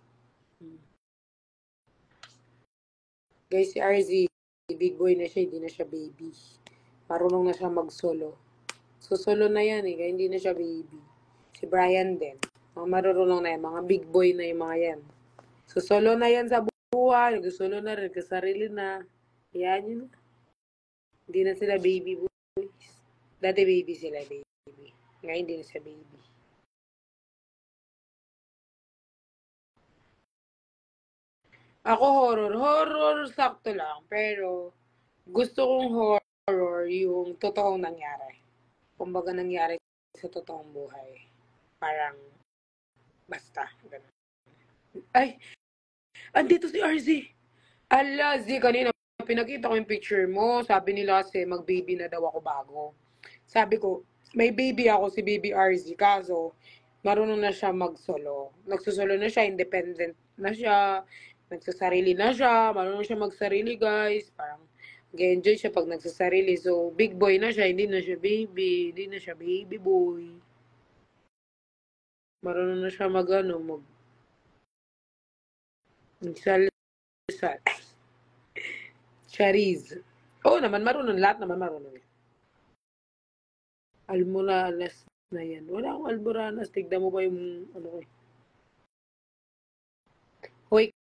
Guys, si RZ, big boy na siya, hindi na siya baby. Marunong na siya mag-solo. So, solo na yan eh, kaya hindi na siya baby. Si Brian din. Mga marunong na yan, mga big boy na yung mga yan. So, solo na yan sa buhay, nag-solo na rin, kasarili na. Yan yun. Hindi na sila baby boys. Dati baby sila, baby. Ngayon hindi na siya baby. Ako horror. Horror, sakto lang. Pero, gusto kong horror yung totoong nangyari. Kumbaga nangyari sa totoong buhay. Parang, basta. Ganun. Ay, andito si RZ. Ala, Z, kanina pinakita ko yung picture mo. Sabi nila kasi mag-baby na daw ako bago. Sabi ko, may baby ako, si baby RZ. Kaso, marunong na siya mag-solo. Nagsusolo na siya, independent na siya. Nagsasarili na siya. Marunong siya magsarili, guys. Parang, nag-enjoy siya pag nagsasarili. So, big boy na siya. Hindi na siya baby. Hindi na siya baby boy. Marunong na siya magsal-sal. Chariz. Oo naman, marunong. Lahat naman marunong. Almoranas na yan. Wala akong almoranas. Tignan mo ba yung ano ko. Hoy,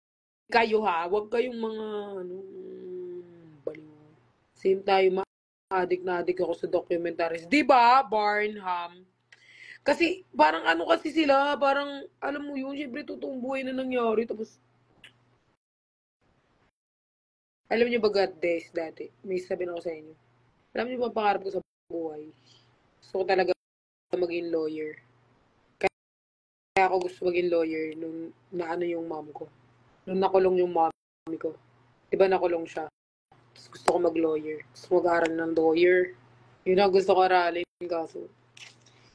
kayo ha. Huwag kayong mga ano, baliw. Same tayo, ma-addict na addict ako sa documentaries. Diba, Barnham? Kasi, parang ano kasi sila, parang, alam mo yun, syempre totoong buhay na nangyari. Tapos, alam niyo ba God days dati? May sabihin ako sa inyo. Alam niyo ba pangarap ko sa buhay? Gusto ko talaga maging lawyer. Kaya ako gusto maging lawyer nung naano yung mom ko. Nung nakulong yung mommy ko. Diba nakulong siya? Tapos gusto ko mag-lawyer. Gusto ko mag-aaral ng lawyer. Yun ang gusto ko aralin. Kaso,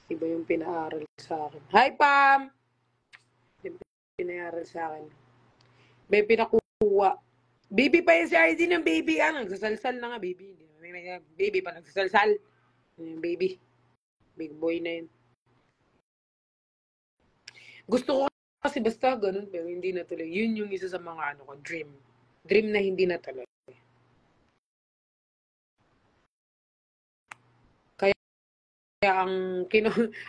iba yung pinaaral sa akin. Hi, Pam! Yung pinaaral sa akin. May pinakuha. Baby pa yung si RD ng baby. Nagsasalsal na nga, baby. Baby pa nagsasalsal. Yung baby. Big boy na yun. Gusto ko kasi basta ganun, pero hindi natuloy. Yun yung isa sa mga ano ko, dream. Dream na hindi natuloy. Kaya ang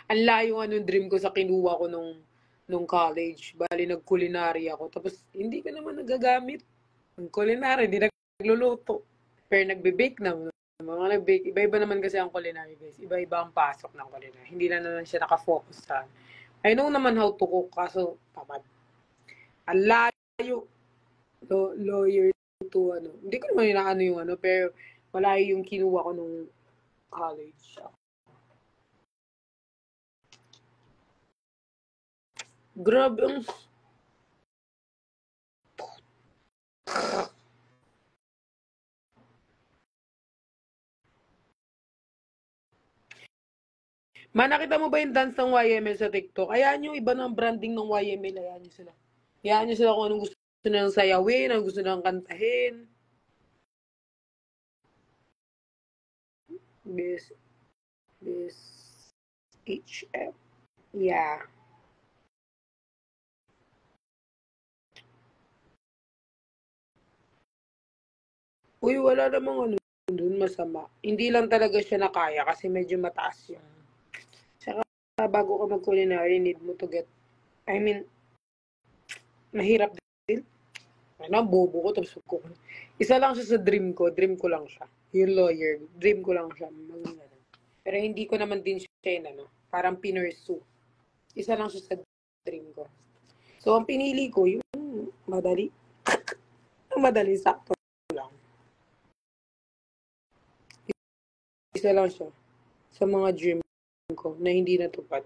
layo anong dream ko sa kinuha ko nung college. Bali, nag-culinary ako. Tapos, hindi ko naman nagagamit. Ang culinary, hindi nagluluto. Pero nagbe-bake na. Mga nag-bake. Iba-iba naman kasi ang culinary, guys. Iba-iba ang pasok ng culinary. Hindi na naman siya nakafocus sa I know naman how to cook, kaso tamad. Ang layo. Lawyer to ano. Hindi ko naman inaano yung ano, pero malayo yung kinuha ko nung college. Grabe ang... Nakita mo ba yung dance ng YML sa TikTok? Hayaan nyo, iba ng branding ng YML. Hayaan nyo sila. Hayaan nyo sila kung anong gusto nilang sayawin, anong gusto nilang kantahin. This HF. Yeah. Uy, wala namang ano dun masama. Hindi lang talaga siya nakaya kasi medyo mataas yung... Saka bago ka mag-culinary, need mo to get... I mean, mahirap din. Ano, bobo ko. Tapos ko. Isa lang siya sa dream ko. Dream ko lang siya. Yung lawyer. Dream ko lang siya. Pero hindi ko naman din siya yun, ano. Parang pinursue. Isa lang siya sa dream ko. So, ang pinili ko, yung madali. Madali, sakto lang. isa lang siya sa mga dream ko na hindi natupad.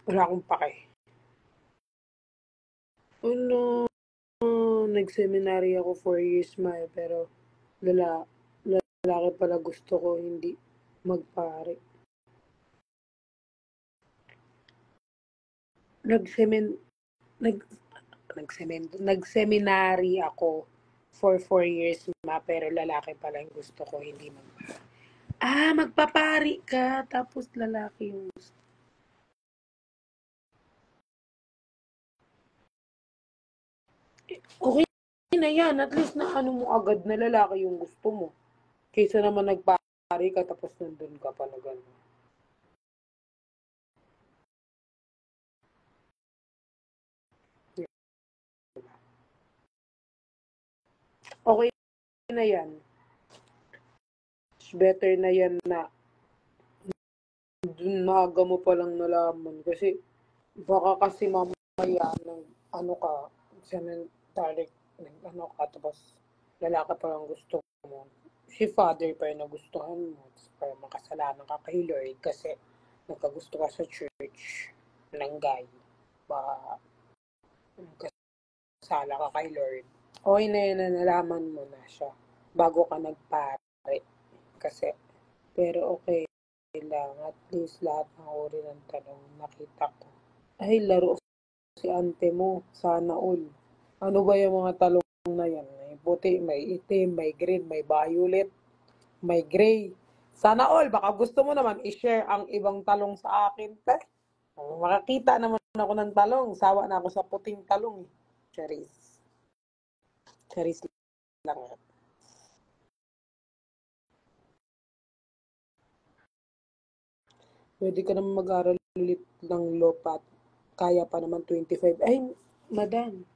Wala akong pake. Ano, nag-seminary ako 4 years, pero lalaki pala gusto ko, hindi magpare. Nag-semin, nag, nag-seminary ako for 4 years, pero lalaki pala yung gusto ko, hindi magpare. Magpapari ka, tapos lalaki yung gusto. Okay na yan, at least na ano mo agad na lalaki yung gusto mo. Kaysa naman nagpari ka, tapos nandun ka pa na gano'n. Okay na yan. Better na yan na dun maaga mo palang nalaman. Kasi baka kasi mamaya ng ano ka, cemetery, ano ka, tapos lalaki palang gusto mo. Si father pa yung nagustuhan mo. Tapos parang makasalanan ka kay Lord kasi nagkagusto ka sa church ng guy. Baka nagkasala ka kay Lord. Okay na yun na nalaman mo na siya bago ka nagpare. Kasi, pero okay lang. At least lahat ng uri ng tanong nakita ko. Ay, laro si ante mo. Sana all. Ano ba yung mga talong na yan? May puti, may itim, may green, may violet, may gray. Sana all. Baka gusto mo naman i-share ang ibang talong sa akin. Makakita naman ako ng talong. Sawa na ako sa puting talong. Charis. Charis lang. Pwede ka naman mag-aral ulit ng lopat. Kaya pa naman 25. Ay, madam.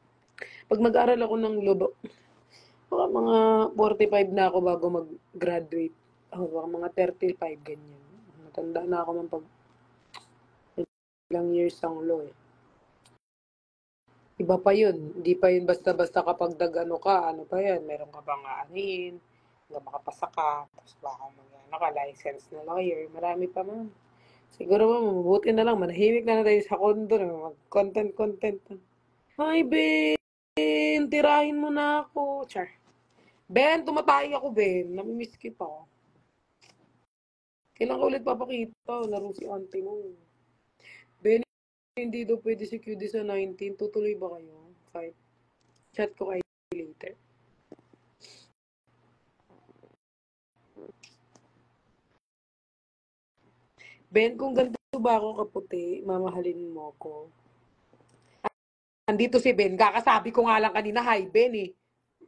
Pag mag-aral ako ng lobo, baka mga 45 na ako bago mag-graduate. Baka mga 35, ganyan. Matanda na ako ng pag ilang years ang law eh. Iba pa yun. Hindi pa yun basta-basta kapag nag-ano ka, ano pa yan, meron ka bang aanin, hanggang makapasa ka, tapos baka license na lawyer, marami pa man. Siguro mabuti na lang, manahimik na tayo sa kondo na mag-content. Hi, Ben! Tirahin mo na ako. Char. Ben, tumatay ako, Ben. Namimiss kita. Kailan ka ulit papakita? Laro si auntie mo. Ben, hindi daw pwede si QD sa 19. Tutuloy ba kayo? Fight. Chat ko kayo later. Ben, kung ganito ba ako kaputi, mamahalin mo ko. Andito si Ben. Kakasabi ko nga lang kanina, hi, Ben eh.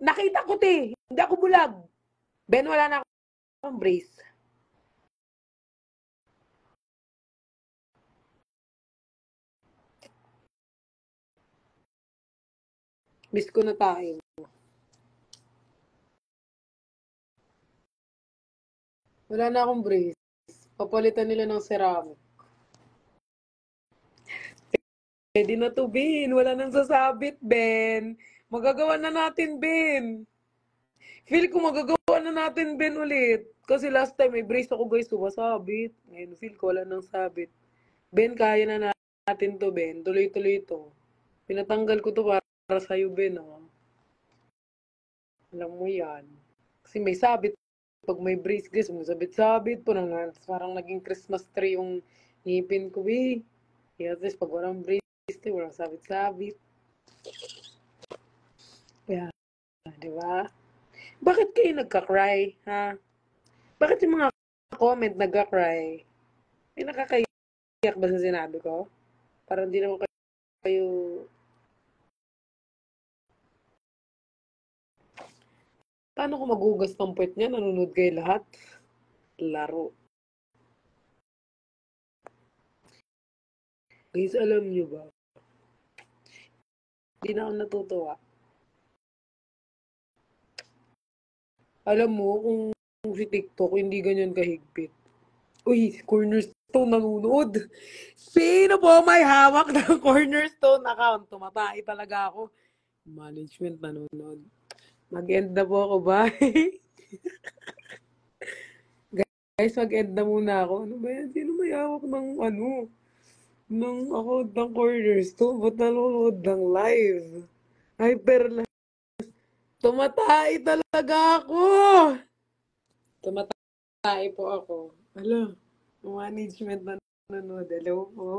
Nakita ko te. Hindi ako bulag. Ben, wala na akong brace. Miss ko na tayo. Wala na akong brace. Papalitan nila ng ceramic. Pwede na to, Ben. Wala nang sasabit, Ben. Magagawa na natin, Ben. Feel ko magagawa na natin, Ben, ulit. Kasi last time, may brace ako, guys, sumasabit. Ngayon, feel ko wala nang sabit. Ben, kaya na natin to, Ben. Tuloy-tuloy to. Pinatanggal ko to para sa'yo, Ben, ah. Alam mo yan. Kasi may sabit. Pag may brace, guys, sabit-sabit po. Parang naging Christmas tree yung ngipin ko, eh. Kaya, at least, pag walang brace, walang sabit-sabit. Kaya, di ba? Bakit kayo nagka-cry, ha? Bakit yung mga comment nagka-cry? May nakakaiyak ba sa sinabi ko? Parang di naman kayo... Paano ko magugas ng puwet niya? Nanonood kayo lahat? Laro. Guys, alam niyo ba? Hindi na ako natutuwa. Alam mo, kung si TikTok, hindi ganyan kahigpit. Uy, Cornerstone nanonood. Sino po may hawak ng Cornerstone account? Tumatay talaga ako. Management nanonood. Mag-end na po ako, bye. Guys, mag-end na muna ako. Ano ba yan? Sino may hawak ng ng ako ng corners to? Ba't nanonood ng live? Hyper lang. Tumatay talaga ako! Tumatay po ako. Hello, management na nanonood. Hello po.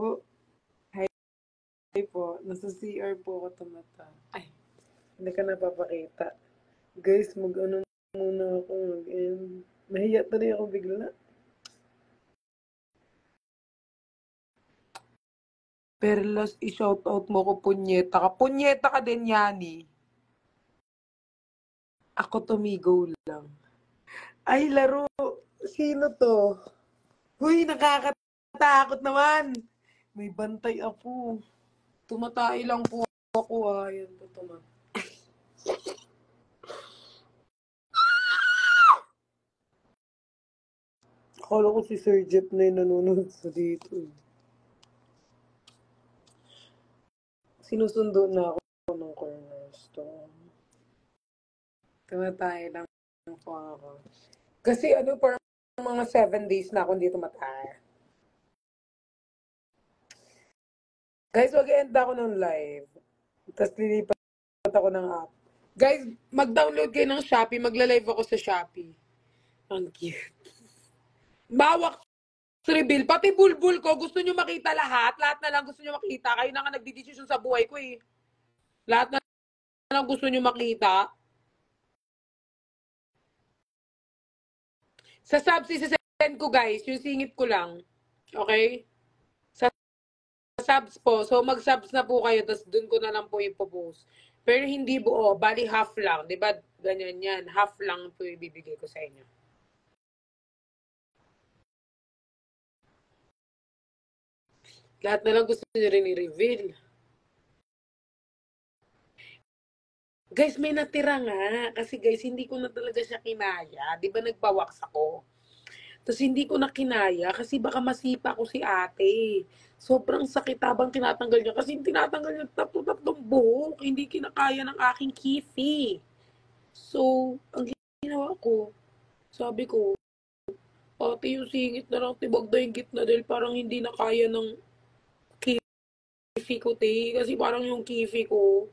Hi po. Nasa CR po ako tumatay. Ay, hindi ka napapakita. Guys, mag-ano muna ako. Mag-end. Nahiya tuloy ako bigla. Perlas, i-shoutout mo ko, punyeta ka. Punyeta ka din, Yani. Ako tumigo lang. Ay, laro. Sino to? Huy, nakakatakot naman. May bantay ako. Tumatay lang po ako. Ayan po, tumatay. Akala ko si Sir Jeff na yung nanonood sa dito. Sinusundo na ako ng cornerstone. Tumatay lang po ako. Kasi parang mga 7 days na ako hindi tumatay. Guys, mag-end ako ng live. Tapos lilipat ako ng app. Guys, mag-download kayo ng Shopee. Magla-live ako sa Shopee. Ang cute. Bawak reveal. Pati bulbul ko, gusto nyo makita lahat. Lahat na lang gusto nyo makita. Kayo na nga nagdidesisyon sa buhay ko eh. Lahat na lang gusto nyo makita. Sa subs, isasend ko guys. Yung singit ko lang. Okay? Sa subs po. So, mag-subs na po kayo. Tapos, dun ko na lang po ipopost. Pero hindi buo. Bali, half lang. Diba? Ganyan yan. Half lang po ibibigay ko sa inyo. Lahat na lang gusto nyo rin i-reveal. Guys, may natira nga. Kasi guys, hindi ko na talaga siya kinaya. Di ba nagpa-wax ako? Tapos hindi ko na kinaya kasi baka masipa ko si ate. Sobrang sakit habang tinatanggal niya. Kasi tinatanggal niya tatlong buhok. Hindi kinakaya ng aking kifi. So, ang ginawa ko, sabi ko, ate yung singit na lang, tibag na yung gitna dahil parang hindi na kaya ng kifi ko, te. Kasi parang yung kifi ko,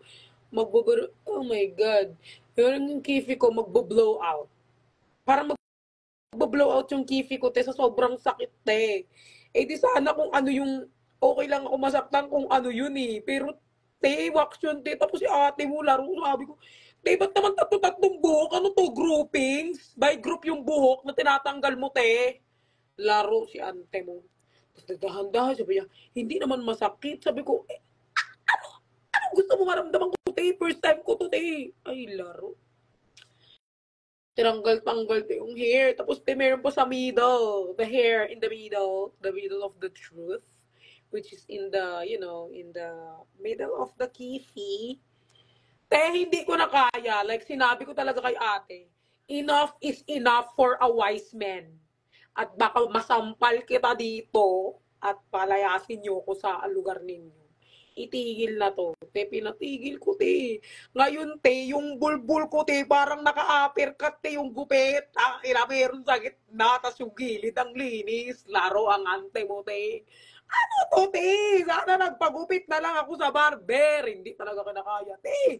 oh my God. Parang yung kifi ko, magbo-blow out. Parang blow out yung kifi ko, te, sa sobrang sakit, te. Eh, di sana kung ano yung, okay lang ako masaktan kung ano yun eh. Pero, te, wax yun, te. Tapos si ate mo, laro, sabi ko, te, ba't naman tatlong buhok? Ano to, groupings? By group yung buhok na tinatanggal mo, te. Laro si ante mo. Tapos nagdahan-dahan, sabi niya, hindi naman masakit. Sabi ko, ano gusto mo maramdaman ko, te? First time ko to, te. Ay, laro. Tinanggal-tanggal yung hair. Tapos, meron po sa middle. The hair in the middle of the truth. Which is in the, in the middle of the kifi. Hindi ko na kaya. Like, sinabi ko talaga kay ate, enough is enough for a wise man. At baka masampal kita dito at palayasin niyo ko sa lugar ninyo. Itigil na to. Pinatigil ko, te. Ngayon, te, yung bulbul ko, te, parang naka-uppercut, te, yung gupit. Meron sa gitna, tas yung gilid ang linis. Laro ang ante mo, te. Ano to, te? Sana nagpagupit na lang ako sa barber. Hindi talaga kinakaya, te.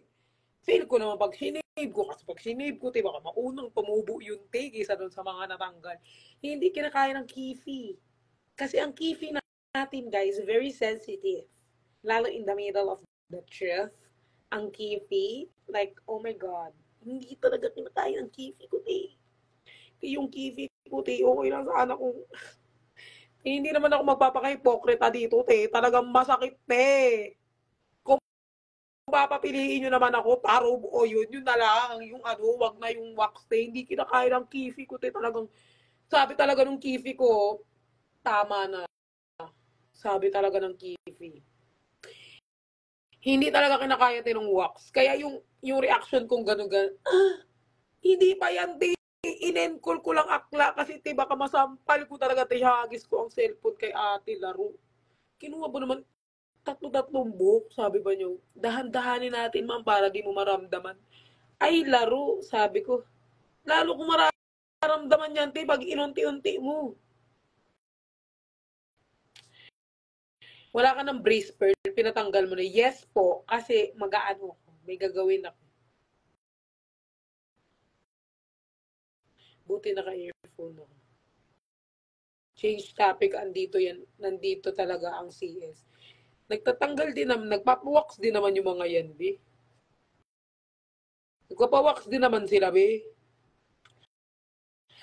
Feel ko naman pag sinave ko, kasi pag sinave ko, te, baka maunang tumubo yun, te, kaysa doon sa mga natanggal. Hindi kinakaya ng kifi. Kasi ang kifi natin, guys, very sensitive. Lalo in the middle of the truth, ang kifi, like, oh my God, hindi talaga kinakaya ng kifi ko, te. Yung kifi ko, te, okay lang sana kung, hindi naman ako magpapaka-hipokrita dito, te. Talagang masakit, te. Kung papapiliin nyo naman ako, paro o yun na lang, yung wag na yung wax, te. Hindi kinakaya ng kifi ko, te. Talagang, sabi talaga ng kifi ko, tama na. Sabi talaga ng kifi. Hindi talaga kinakaya ng wax. Kaya yung reaction kong gano'n, hindi pa yan, di. Inencall ko lang akla kasi te, baka masampal ko talaga, te, hagis ko ang cellphone kay ate, laro. Kinuha ba naman, tatlo-tatlong book, sabi ba niyo, dahan-dahanin natin man para di mo maramdaman. Ay, laro, sabi ko. Lalo kung mararamdaman yan, te, pag inunti-unti mo. Wala ka ng brace pearl, pinatanggal mo na. Yes po, kasi mag-aano ko. May gagawin ako. Buti naka-earphone ako. Change topic, andito yan. Nandito talaga ang CS. Nagtatanggal din naman, nagpapawax din naman yung mga yan, be. Nagpapawax din naman sila, be.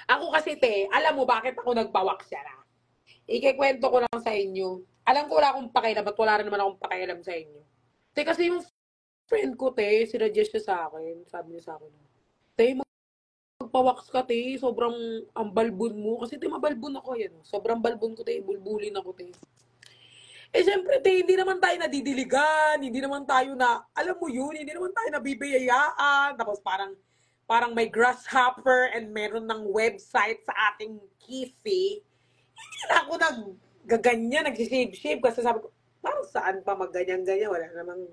Ako kasi, te, alam mo bakit ako nagpawax yan, ah? Ikikwento ko lang sa inyo. Alam ko wala akong pakialam at wala rin naman akong pakialam sa inyo. Te, kasi yung friend ko, te, sinuggest siya sa akin. Sabi niya sa akin, te, magpawax ka, te. Sobrang ang balbon mo. Kasi, te, mabalbon ako yan. Sobrang balbon ko, te. Bulbulin ako, te. Eh, syempre, te, hindi naman tayo nadidiligan. Hindi naman tayo na, alam mo yun, hindi naman tayo nabibiyayaan. Tapos parang may grasshopper and meron ng website sa ating Kifi. Hindi na ako naggaganyan, nagsishave-shave. Kasi sabi ko, parang saan pa magganyan-ganyan? Wala namang.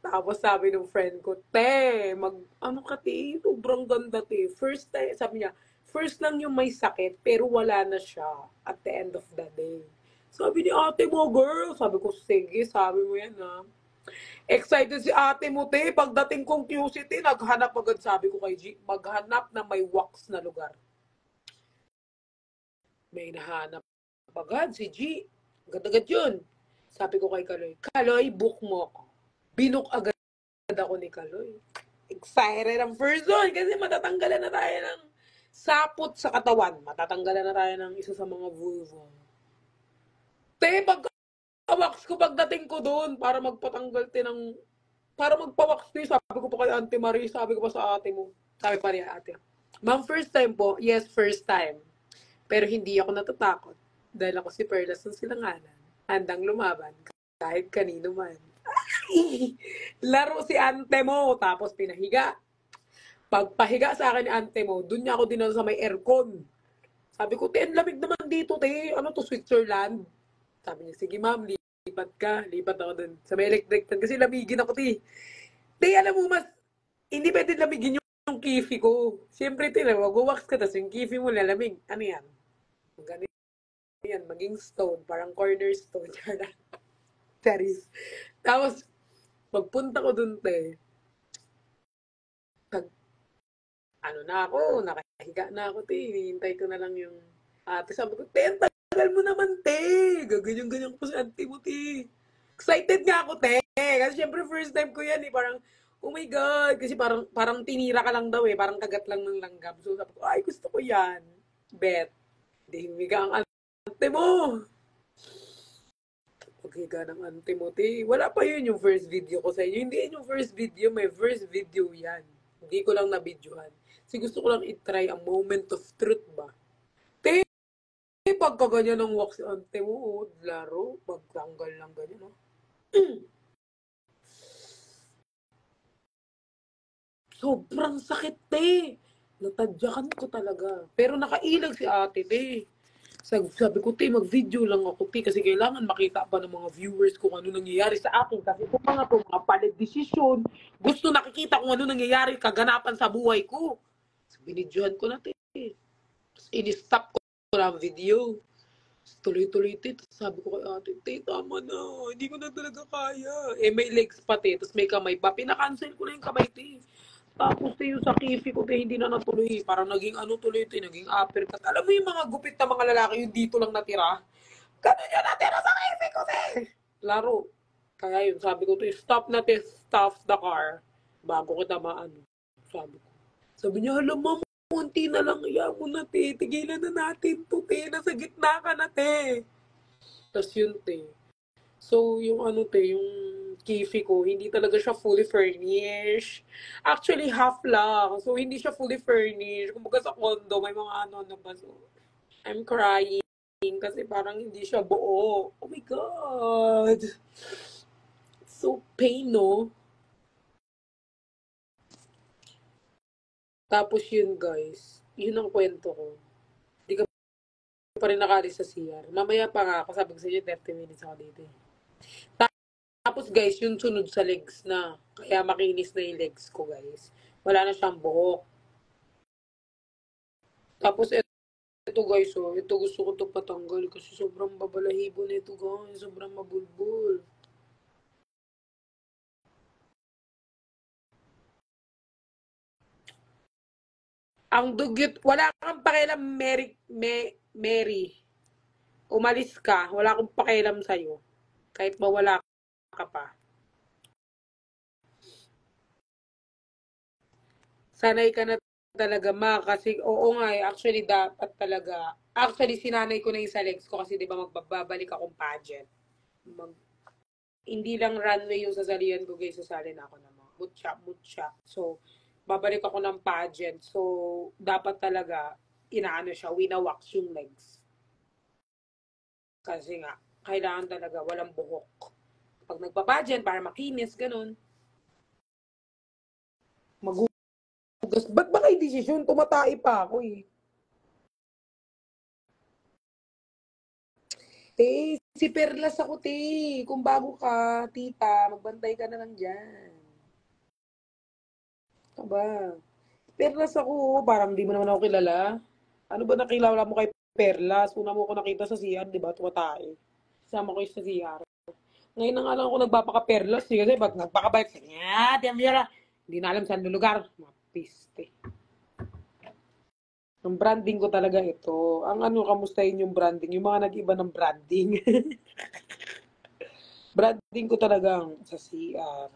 Tapos sabi ng friend ko, te, ano ka, te, sobrang ganda, te. First time, sabi niya, first lang yung may sakit, pero wala na siya at the end of the day. Sabi ni ate mo, girl. Sabi ko, sige, sabi mo yan, ha. Excited si ate mo, te. Pagdating kong QC, te, naghanap agad, sabi ko kay G, maghanap na may wax na lugar. May nahanap agad si G. Agad-agad yun. Sabi ko kay Kaloy, Kaloy, book mo ako. Binook agad ako ni Kaloy. Excited ang person kasi matatanggalan na tayo ng sapot sa katawan. Matatanggalan na tayo ng isa sa mga vulva. Te, pagka-wax ko pagdating ko doon para magpatanggal para magpa-wax te, sabi ko pa kay Auntie Marie, sabi ko pa sa ate mo. Sabi pa niya ate. Ma'am, first time po? Yes, first time. Pero hindi ako natatakot. Dahil ako si Perlas ng silanganan. Handang lumaban kahit kanino man. Laro si ante mo, tapos pinahiga. Pagpahiga sa akin ni ante mo, dun niya ako dinala sa may aircon. Sabi ko, te, lamig naman dito, te. Ano to, Switzerland? Sabi niya, sige ma'am, lipat ka. Lipat ako dun sa may electric fan. Kasi lamigin ako, te. Te, alam mo, mas, hindi pwede lamigin yung kifi ko. Siyempre, te, mag-wax ka, tapos yung kifi mo lalamig. Ano yan? Ganito yan, maging stone. Parang cornerstone. Charis. Tapos, pagpunta ko dun, te, ano na ako, nakahiga na ako, te. Hinihintay ko na lang yung ate. Sabi ko, te, ang tagal mo naman, te. Gaganyan-ganyan ko sa auntie mo, te. Excited nga ako, te. Kasi syempre first time ko yan, eh. Parang, oh my God. Kasi parang tinira ka lang daw, eh. Parang kagat lang ng langgam. So sabi ko, ay, gusto ko yan. Bet. Hindi humiga ang ante mo. Paghiga ng ante mo, te. Wala pa yun yung first video ko sa inyo. Hindi yun yung first video. May first video yan. Hindi ko lang na-videohan. Kasi gusto ko lang i-try ang moment of truth ba. Te, pagka ganyan ng wax ante mo, oh, laro, pagtanggal lang ganyan, oh. Sobrang sakit, te. Natadyakan ko talaga. Pero nakailag si ate, te. Sabi ko, te, mag-video lang ako, te, kasi kailangan makita pa ng mga viewers kung ano nangyayari sa akin. Kasi kung mga palit desisyon, gusto nakikita kung ano nangyayari, kaganapan sa buhay ko. So, binidyohan ko na, te. Tapos, in-stop ko na ang video. Tuloy-tuloy, te. Tapos sabi ko kay ate, te, tama na. Hindi ko na talaga kaya. Eh, may legs pa, te. Tapos may kamay pa. Pinakancel ko na yung kamay, te. Tapos, te, yung sa kifi ko, te, hindi na natuloy. Parang naging ano tuloy, te. Naging uppercut. Alam mo yung mga gupit na mga lalaki, yung dito lang natira? Ganun yung natira sa kifi ko, te. Laro. Kaya yun, sabi ko, te, stop na, te. Stop the car. Bago kita maano. Sabi ko. Sabi niya, alam mo, konti na lang, iya mo na, te. Tigilan na natin to, te. Nasa gitna ka na, te. Tapos yun, te. So, yung ano, te, yung kifi ko, hindi talaga siya fully furnished. Actually, half lang. So, hindi siya fully furnished. Kumbaga sa condo, may mga ano na ba. So, I'm crying kasi parang hindi siya buo. Oh my God. So, pain, no? Tapos yun, guys. Yun ang kwento ko. Hindi ka pa rin nakalis sa CR. Mamaya pa nga ako, sabi ko sa inyo, 30 minutes ako dito eh. Tapos guys, yung sunod sa legs na. Kaya makinis na yung legs ko guys. Wala na siyang buhok. Tapos ito guys, oh, ito gusto ko to patanggal kasi sobrang babalahibo na ito guys. Sobrang mabulbul. Ang dugyot, wala kang pakialam, Mary. Umalis ka, wala akong pakialam sa'yo. Kahit mawala ka pa. Sanay ka na talaga kasi oo nga eh, actually dapat talaga. Actually, sinanay ko na yung sa legs ko kasi di ba magbabalik akong pageant. Hindi lang runway yung sasalihan ko guys, sasali na ako ng mga butya. So, babalik ako ng pageant. So, dapat talaga, inaano siya, winawax yung legs. Kasi nga, kailangan talaga walang buhok. Pag nagpa-pageant, para makinis, ganun. Magugas. Ba't ba kayo desisyon? Tumatai pa ako eh. Si Perlas ako, Kung bago ka, tita, magbantay ka na lang dyan. Aba, Perlas ako, parang di mo naman ako kilala. Ano ba nakilala mo kay Perlas? Una mo ako nakita sa CR, di ba? Tumatay. Sama ko yung sa CR. Ngayon na nga lang ako nagpapaka-Perlas kasi pag nagpakabike, hindi na alam saan lugar. Mapiste. Ang branding ko talaga ito. Ang ano, kamustahin yung branding? Yung mga nag-iba ng branding. Branding ko talagang sa CR.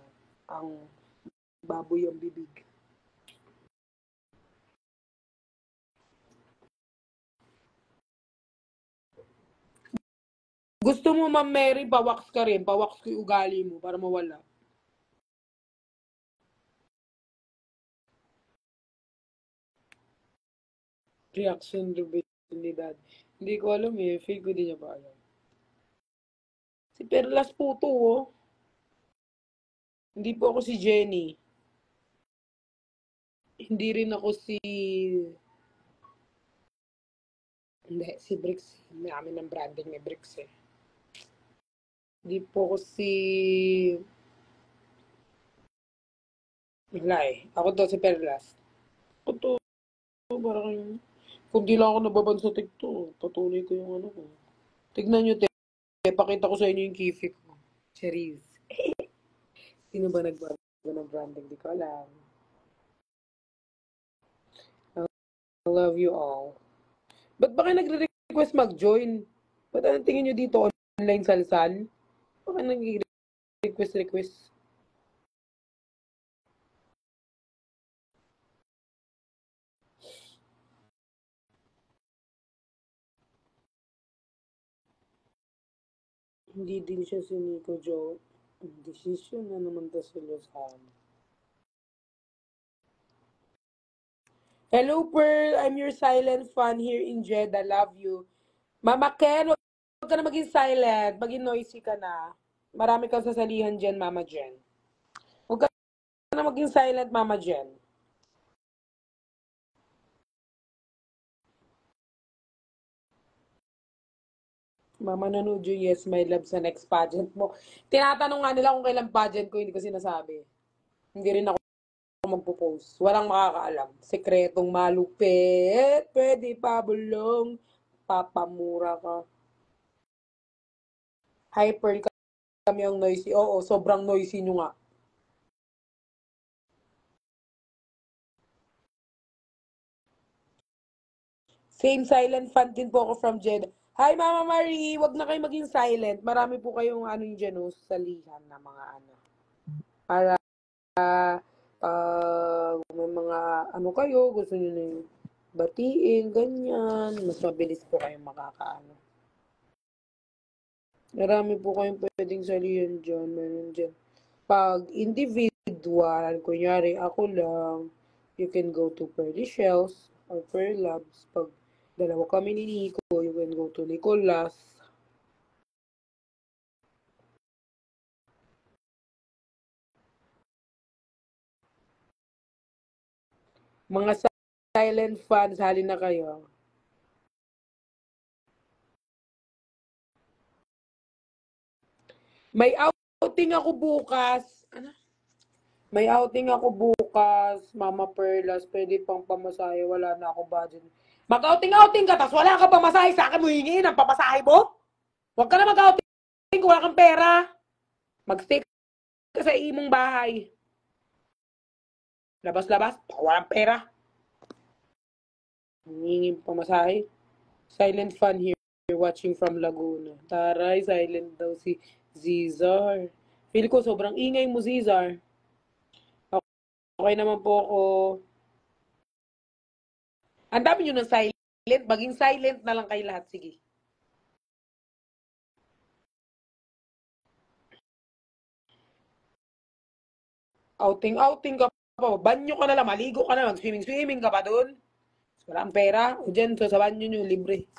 Ang baboy ang bibig. Gusto mo, Ma'am Mary, pawaks ka rin. Pawaks ko yung ugali mo para mawala. Reaction ni Dad. Hindi ko alam eh. Feel ko di niya pa alam. Si Perlas po to, oh. Hindi po ako si Jenny. Hindi rin ako si... Hindi, si Bricks. May amin ng branding ni Bricks eh. Hindi po ako si... Wala eh. Ako to si Perlas. Ako to, parang... Kung di lang ako nababan sa TikTok, patuloy ko yung ano ko. Tignan nyo, pakita ko sa inyo yung kifi ko. Cherise. Sino ba nagbago ng branding? Di ko alam. I love you all. Ba't ba kayo nagre-request mag-join? Ba't anong tingin nyo dito online salsal? Baka nag-request? Hindi din siya si Nico Joe. Desisyon na naman ta sila sa amin. Hello, Pearl. I'm your silent fan here in Jeddah. Love you. Mama Ken, huwag ka na maging silent. Maging noisy ka na. Marami kang sasalihan dyan, Mama Jen. Huwag ka na maging silent, Mama Jen. Mama Nanujo, yes, my love sa next pageant mo. Tinatanong nga nila kung kailan pageant ko, hindi ko sinasabi. Hindi rin ako magpo-post. Walang makakaalam. Sekretong malupit. Pwede pa bulong. Papamura ka. Hyper kami ang noisy. Oo, sobrang noisy nyo nga. Same silent fan din po ako from Jeddah. Hi, Mama Marie! Wag na kayo maging silent. Marami po kayong ano yung dyan, oh, salihan na mga ano. Para may mga ano kayo, gusto nyo na yung batiin, ganyan. Mas mabilis po kayong makakaano. Marami po kayong pwedeng salihan dyan. Meron dyan. Pag individual, kunyari ako lang, you can go to Pearly Shells or Pearl Labs. Pag dalawa kami ni Nico, you can go to Nicolas. Mga silent fans, halin na kayo. May outing ako bukas. Ano? May outing ako bukas, Mama Perlas. Pwede pang pamasahe. Wala na ako budget. Mag-outing-outing ka, tas wala ka pamasahe. Sa akin mo hingin ang pamasahe mo? Huwag ka na mag-outing kung wala kang pera. Mag-stay ka sa imong bahay. Labas-labas, walang pera. Hingin pamasahe. Silent fun here watching from Laguna. Taray, silent daw si Zizar. Feel ko sobrang ingay mo, Zizar. Okay naman po ako. Ang dami nyo ng silent. Maging silent na lang kayo lahat. Sige. Outing-outing ka pa. Banyo ka na lang. Maligo ka na lang. Swimming-swimming ka pa doon. Wala ang pera. O dyan, so sa banyo nyo, libre.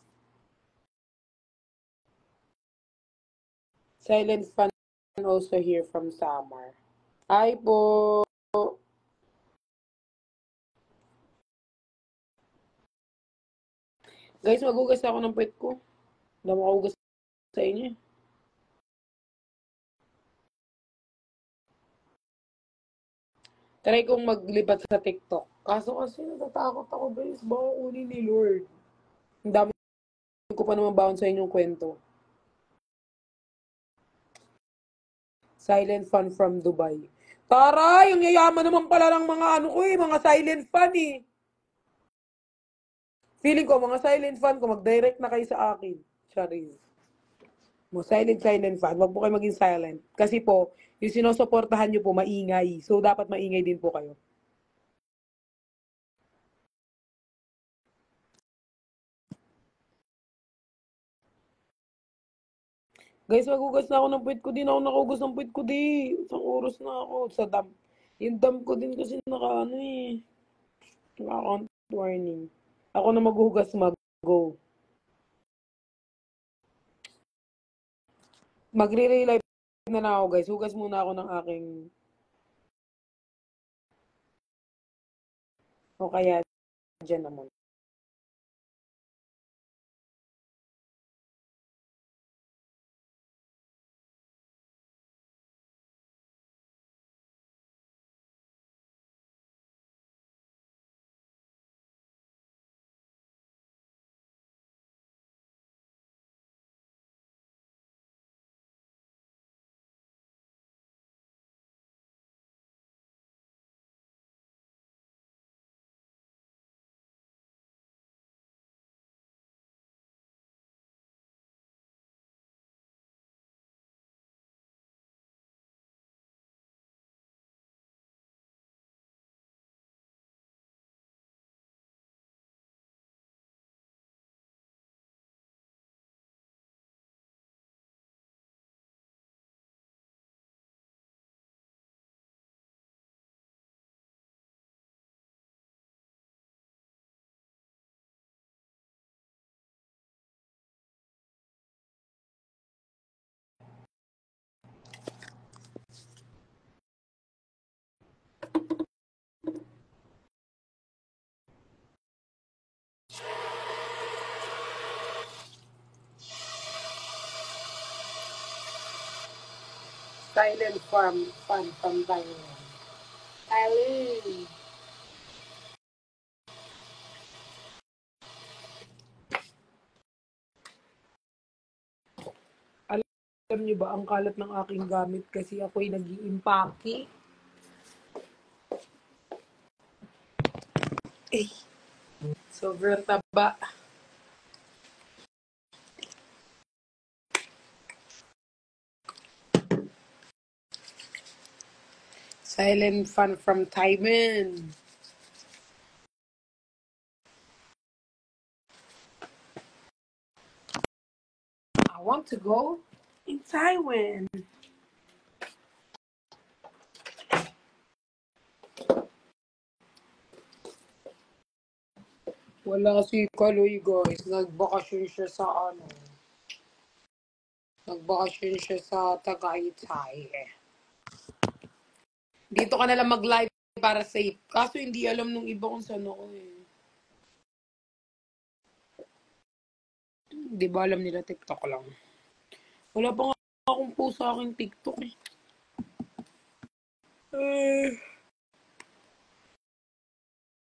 Silent fun also here from Samar. Hi po. Guys, magugas ako ng puwet ko. Hindi ako makahugas sa inyo. Try kong maglipat sa TikTok. Kaso kasi natatakot ako, guys. Baka kunin ni Lord. Ang dami ko pa naman baon sa inyong kwento. Silent fun from Dubai. Taray! Ang yayaman naman pala ng mga ano ko mga silent fun eh. Feeling ko, mga silent fun ko, mag-direct na kayo sa akin. Charis. Mo silent fan. Wag po kayo maging silent. Kasi po, yung sinusuportahan nyo po, maingay. So, dapat maingay din po kayo. Guys, magugas na ako ng puwit ko. Di na ako nakahugas ng puwit ko, di. Isang oras na ako sa dam. Yung dam ko din kasi naka naka-count warning. Ako na maghugas mag-go. Magre-relive na lang ako, guys. Hugas muna ako ng aking o kaya dyan naman. Silent fun from Thailand. Thailand. Alam niyo ba, ang kalat ng aking gamit kasi ako'y nag-iimpake. Eh, sobrang taba. Silent fun from Taiwan. I want to go in Taiwan. Wala si Kaloy, guys. Nagbakasyon siya sa Nagbakasyon siya sa Tagaytay. Dito ka na lang mag-live para safe. Kaso hindi alam nung iba kung saan ako eh. Di ba alam nila TikTok lang. Wala pa nga akong post sa aking TikTok eh. Eh,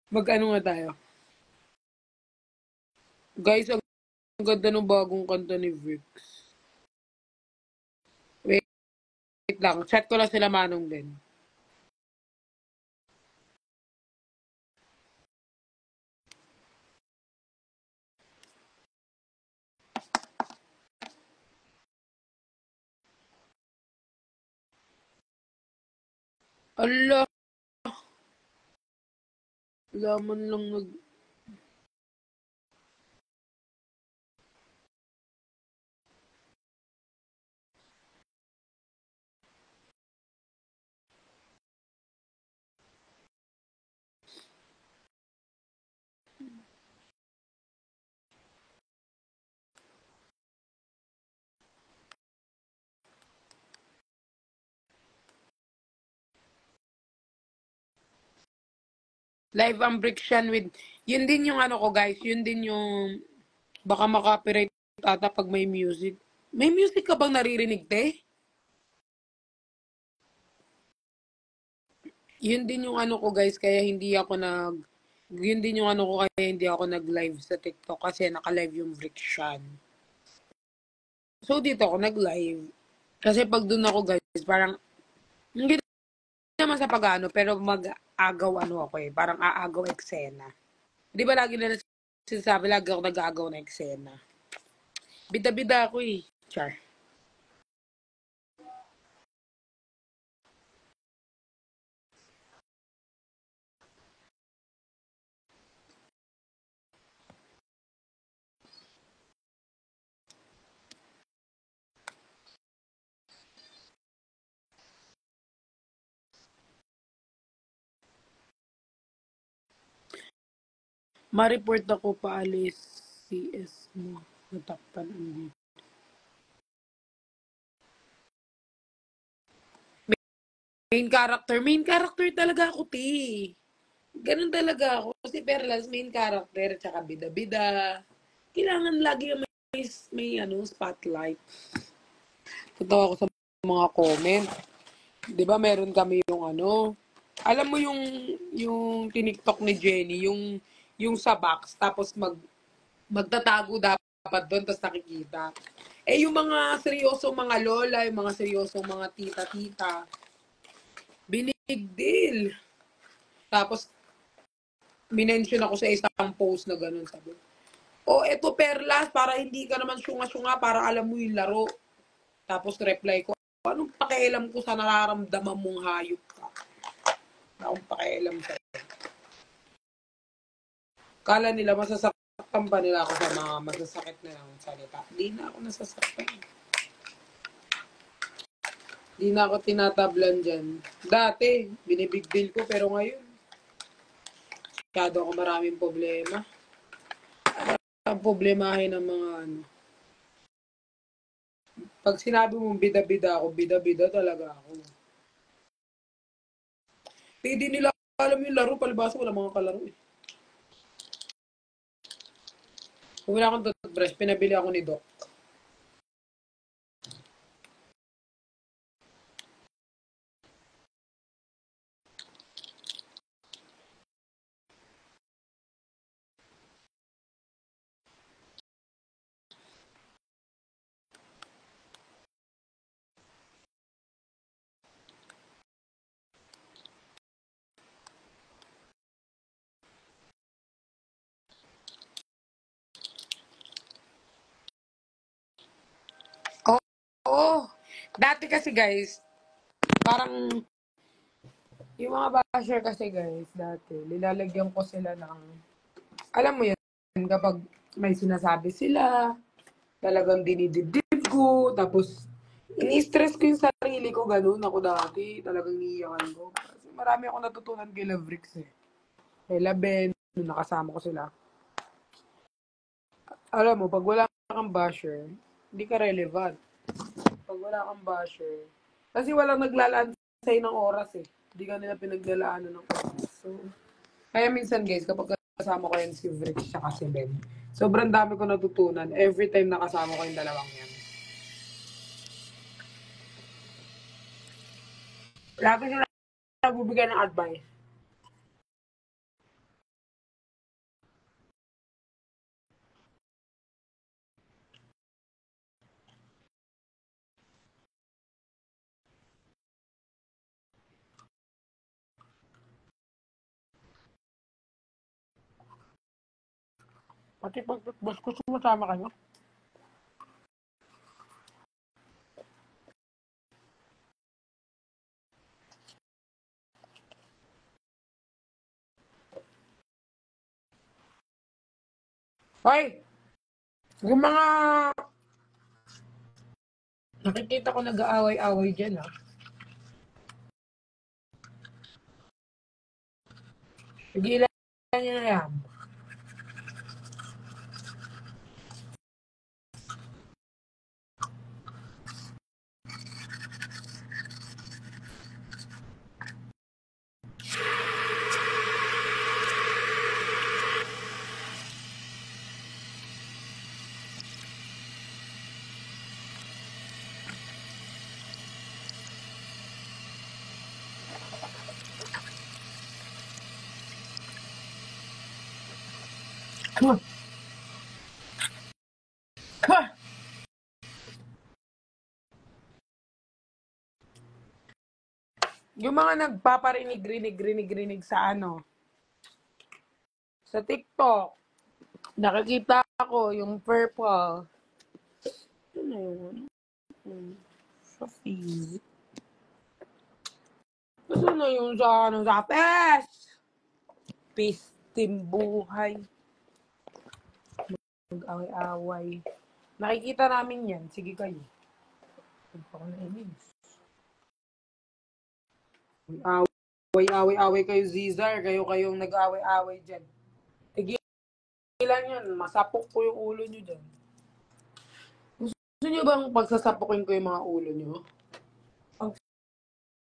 Mag-ano nga tayo? Guys, ang ganda ng bagong kanta ni Vix. Wait lang, chat ko lang sila Manong din. Ala, laman lang nag... Live ang Brixian with... Yun din yung ano ko guys, yun din yung... Baka makapiright ata pag may music. May music ka bang naririnig, te? Yun din yung ano ko guys, kaya hindi ako nag... Yun din yung ano ko, kaya hindi ako nag-live sa TikTok kasi naka-live yung Brixian. So, dito ako nag-live. Kasi pag dun ako guys, parang... Hindi naman sa pag-ano, pero mag-agaw ano ako eh. Parang aagaw eksena. Di ba lagi nila sinasabi, lagi ako nag-aagaw na eksena. Bida-bida ako eh. Char. Ma-report ako paalis CS mo. Natakpan ang video. Main character talaga ako, ti. Ganun talaga ako. Si Perlas, main character, tsaka bida-bida. Kailangan lagi may ano, spotlight. Tatawa ako sa mga comment. Di ba meron kami yung ano, alam mo yung tiniktok ni Jenny, yung sa box, tapos magtatago dapat doon, tapos nakikita. Eh, yung mga seryosong mga lola, yung mga seryosong mga tita-tita, big deal. Tapos, minention ako sa isang post na ganun, sabi. O, eto Perlas, para hindi ka naman syunga-syunga, para alam mo yung laro. Tapos, reply ko, anong pakialam ko sa nararamdaman mong hayop ka? Wala akong pakialam sa'yo. Kala nila masasaktan ba nila ako sa mga masasakit na lang salita. Di na ako nasasaktan. Di na ako tinatablan dyan. Dati, binibig deal ko, pero ngayon, masyado ako maraming problema. Ang problemahin ng mga ano. Pag sinabi mong bida-bida ako, bida-bida talaga ako. Hindi nila alam yung laro, palibasa wala mga kalaro eh. Kung wala akong toothbrush, pinabili ako ni Doc. Oo. Dati kasi guys, parang yung mga basher kasi guys, dati, nilalagyan ko sila ng, alam mo yun, kapag may sinasabi sila, talagang dinidibdib ko, tapos ini-stress ko yung sarili ko, ganun ako dati, talagang niiyakan ko. Kasi marami akong natutunan kay Lavrix eh. Kay Laben, nung nakasama ko sila. Alam mo, pag wala kang basher, hindi ka relevant. Pag wala kang basher, kasi walang naglalaan sa'yo ng oras eh. Hindi ka nila pinaglalaanan ng oras. So, kaya minsan guys, kapag kasama ko yan si Vrix siya si Ben, sobrang dami ko natutunan every time nakasama ko yung dalawang yan. Lagi sila nagbibigay ng advice. Pati pag boss ko sumasama kayo. Hoy! Yung mga nakikita ko nag-aaway-away dyan, ha? Pigilan niyo na yan. Come on. Come on. Yung mga nagpaparinig-rinig sa ano, sa TikTok, nakikita ko yung purple. Ano yun? Sa feed. Gusto na yung sa ano, sa PES! Peace, team buhay. Mag-away-away. Nakikita namin yan. Sige kayo. Huwag pa ko nainis. Away-away kayo, Zizar. Kayo-kayong nag-away-away dyan. Tigilan yan. Masapok ko yung ulo nyo dyan. Gusto nyo bang pagsasapokin ko yung mga ulo nyo? Pag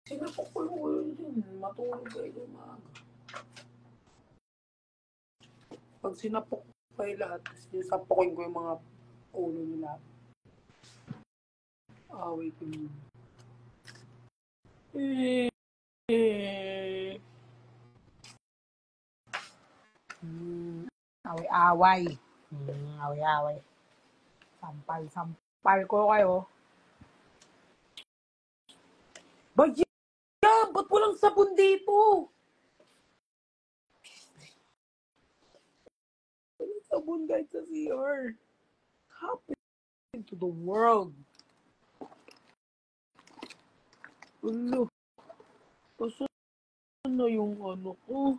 sinapok ko yung ulo nyo dyan, matulog kayo yung maaga. Pag sinapok kayo lahat, sinasapokin ko yung mga ulo nyo lahat. Away ko yun. Away-away. Away-away. Sampal ko kayo. Bagya! Ba't walang sabon dito? Walang sabon guys sa CR. Happened to the world. Ulo. Asan na yung ano ko?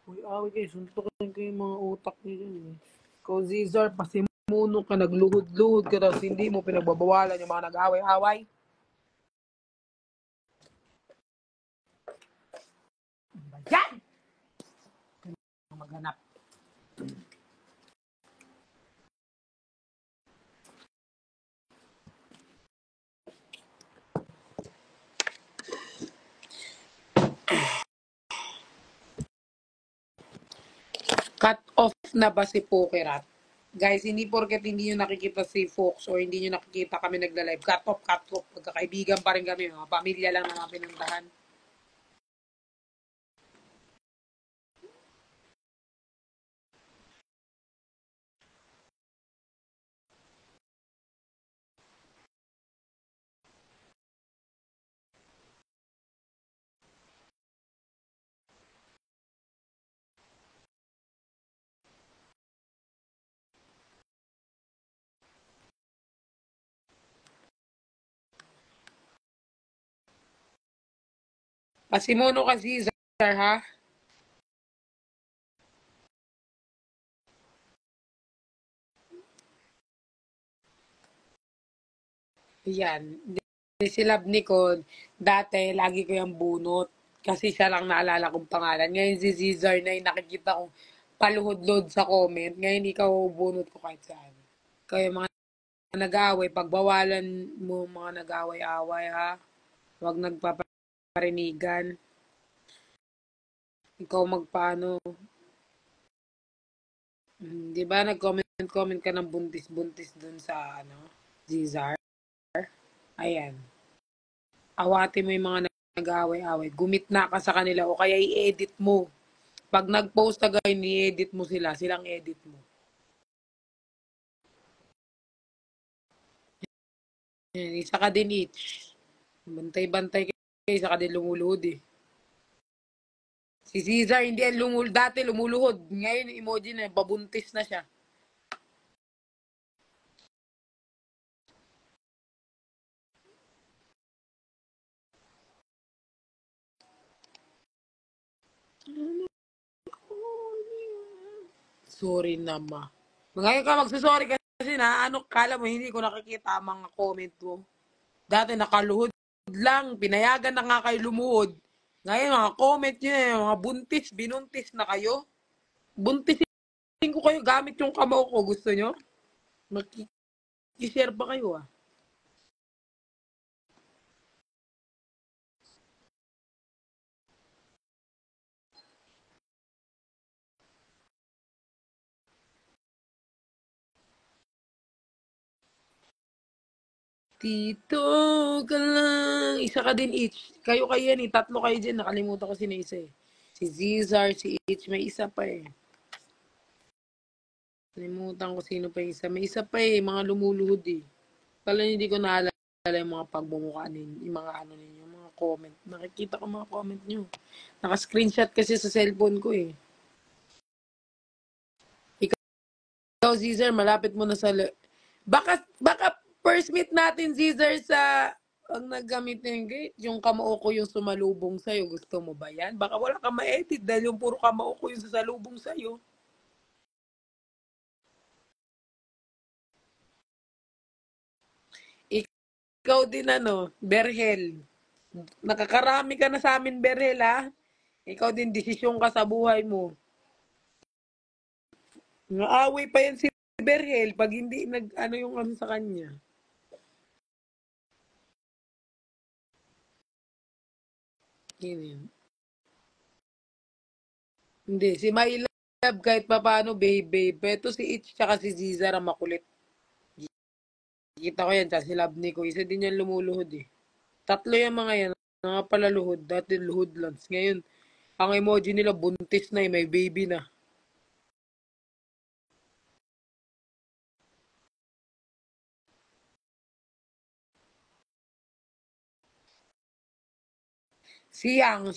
Away kayo. Suntukin ko yung mga utak niyo dyan eh. Ikaw, Zizar, pasimuno ka, nagluhod-luhod ka, tapos hindi mo pinagbabawalan yung mga nag-away-away. Yan! Maghanap. Cut off na ba si Pokerat? Guys, hindi porket hindi nyo nakikita si Fox or hindi nyo nakikita kami nagla-live. Cut off. Magkakaibigan pa rin kami. Mga pamilya lang na mga pinuntahan. Pasimuno kasi, Zar, ha? Yan. Si Love Nicole, dati, lagi ko yung bunot. Kasi siya lang naalala kong pangalan. Ngayon si Zizar na yung nakikita kong paluhod-load sa comment. Ngayon ikaw bunot ko kahit saan. Kaya mga nag-aaway, pagbawalan mo mga nag-aaway-away, ha? Huwag nagpaparinigan. Ikaw magpaano. Di ba nag-comment ka ng buntis-buntis dun sa, Zizar? Ayan. Awatin mo yung mga nag-aaway-away. Gumitna ka sa kanila o kaya i-edit mo. Pag nag-post na ganyan, i-edit mo sila. Silang edit mo. Ayan, isa ka din each. Bantay-bantay kayo, isa ka din lumuluhod eh. Si Caesar, hindi yan dati lumuluhod. Ngayon, emoji na, babuntis na siya. Sorry na, ma. Ngayon ka magsasorry kasi na, ano, kala mo, hindi ko nakikita ang mga comment mo. Dati nakaluhod lang, pinayagan na nga kayo lumuhod. Ngayon, mga comment nyo na, mga buntis, binuntis na kayo. Buntisin ko kayo gamit yung kamao ko. Gusto nyo? Mag-share ba kayo ah? Tito ka lang. Isa ka din each. Kayo yan eh. Tatlo kayo dyan. Nakalimutan ko sino isa eh. Si Zizar, si Itch. May isa pa eh. Nakalimutan ko sino pa isa. May isa pa eh. Mga lumuluhod eh. Pala hindi ko naalala yung mga pagbumukha ninyo. Yung mga ano ninyo. Mga comment. Nakikita ko mga comment nyo. Naka-screenshot kasi sa cellphone ko eh. Ikaw, Zizar, malapit mo na sa... Baka first meet natin, Zizar, sa... Ang naggamit ng gate, yung kamao ko yung sumalubong sa'yo. Gusto mo ba yan? Baka wala ka ma-edit dahil yung puro kamao ko yung sasalubong sa'yo. Ikaw din ano, Berhel. Nakakarami ka na sa amin, Berhel, ha? Ikaw din, desisyon ka sa buhay mo. Naaway pa yan si Berhel pag hindi ano yung ano sa kanya. Yun yun. Hindi, si My Love kahit pa paano, babe. Pero si Itch tsaka si Zizar ang makulit. Kita ko yan, tsaka si Love ko. Isa din yan lumuluhod eh. Tatlo yung mga yan. Mga pala luhod. Dati luhod lang. Ngayon, ang emoji nila buntis na eh. May baby na. Siyang.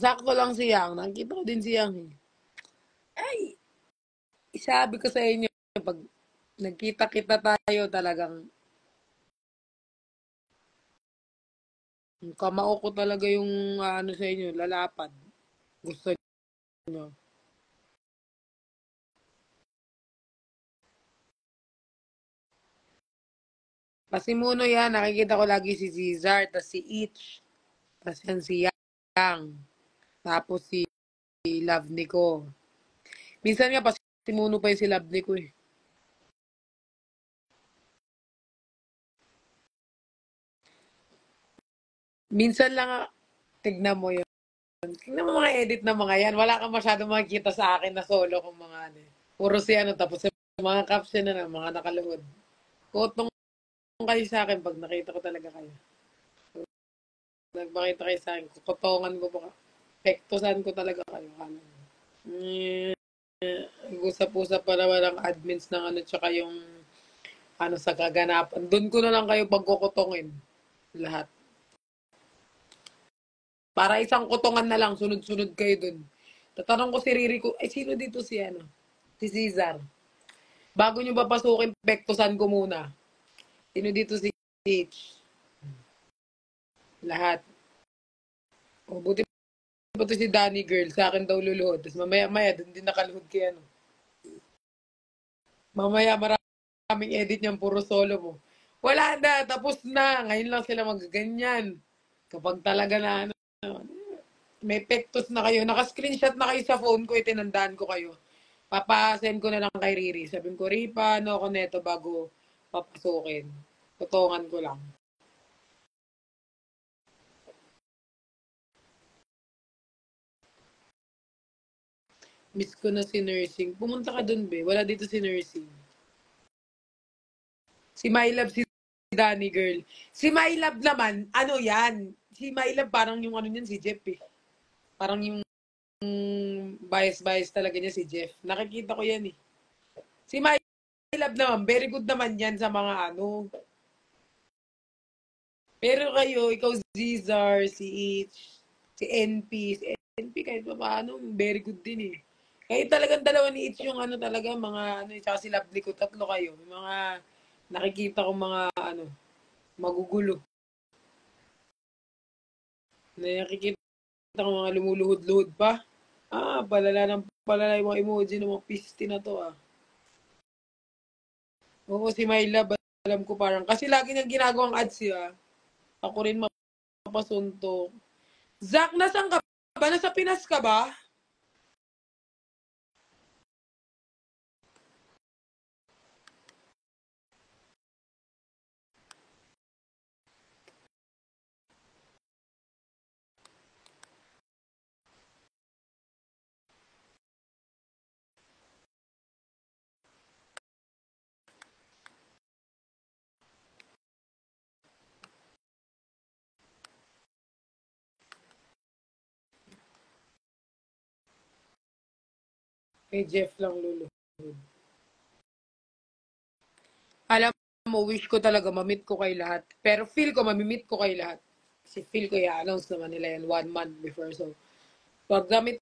Sakto lang siyang. Nakita ko din siyang eh. Ay, isabi ko sa inyo, pag nagkita-kita tayo talagang yung kamao ko talaga yung ano sa inyo, lalapad. Gusto nyo. Kasi muno yan, nakikita ko lagi si Cesar, tas si Itch, tas yan si Yang, tapos si Love ko. Minsan nga pa si Muno pa yung si Love ko eh. Minsan lang, tignan mo yun. Tignan mo mga edit na mga yan. Wala kang masyado makikita sa akin na solo kung mga ano. Puro si ano, tapos yung mga caption na mga nakaluhod. Kotong kayo sa akin pag nakita ko talaga kayo. Nagmakita kayo sa akin, kukotongan ko pa. Pektosan ko talaga kayo. Eh, usap-usap pa naman ang admins ng ano, tsaka yung ano sa kaganapan. Doon ko na lang kayo pagkukutongin. Lahat. Para isang kutongan na lang, sunod-sunod kayo dun. Tatanong ko si Riri ko, ay sino dito si ano? Si Cesar. Bago nyo papasukin, pektosan ko muna. Sino dito si H? Lahat. O, buti pa to si Danny girl. Sa akin daw luluhod. Tapos mamaya-maya, dun din nakaluhod kay ano. Mamaya maraming edit niyang puro solo mo. Wala na, tapos na. Ngayon lang sila magaganyan. Kapag talaga na ano, may pektos na kayo. Naka-screenshot na kayo sa phone ko, itinandaan ko kayo. Papasend ko na lang kay Riri. Sabihin ko, Ripa, ano ako neto bago papasukin. Tutungan ko lang. Miss ko na si nursing. Pumunta ka dun, be. Wala dito si nursing. Si My Love, si Danny girl. Si My Love naman, ano yan? Si My Love parang yung ano niyan si Jeff eh. Parang yung bias-bias talaga niya si Jeff. Nakikita ko yan eh. Si My Love naman, very good naman yan sa mga ano. Pero kayo, ikaw Zizar, si H, si NP, si NP kahit pa paano, very good din eh. Kayo talagang dalawa ni H yung ano talaga, mga ano, tsaka si Lovely ko, tatlo kayo. Yung mga nakikita ko mga ano, magugulo. Nakikita ko mga lumuluhod-luhod pa. Ah, palala yung mga emoji ng mga piste na to ah. Oo, si My Love, alam ko parang, kasi lagi niyang ginagawang ads siya. Ako rin mapasunto. Zach, nasan ka ba? Nasa Pinas ka ba? Kay Jeff lang lulu. Alam mo, wish ko talaga mamit ko kay lahat. Pero feel ko mamimit ko kay lahat. Kasi feel ko i-announce naman nila yan 1 month before. So, pag namit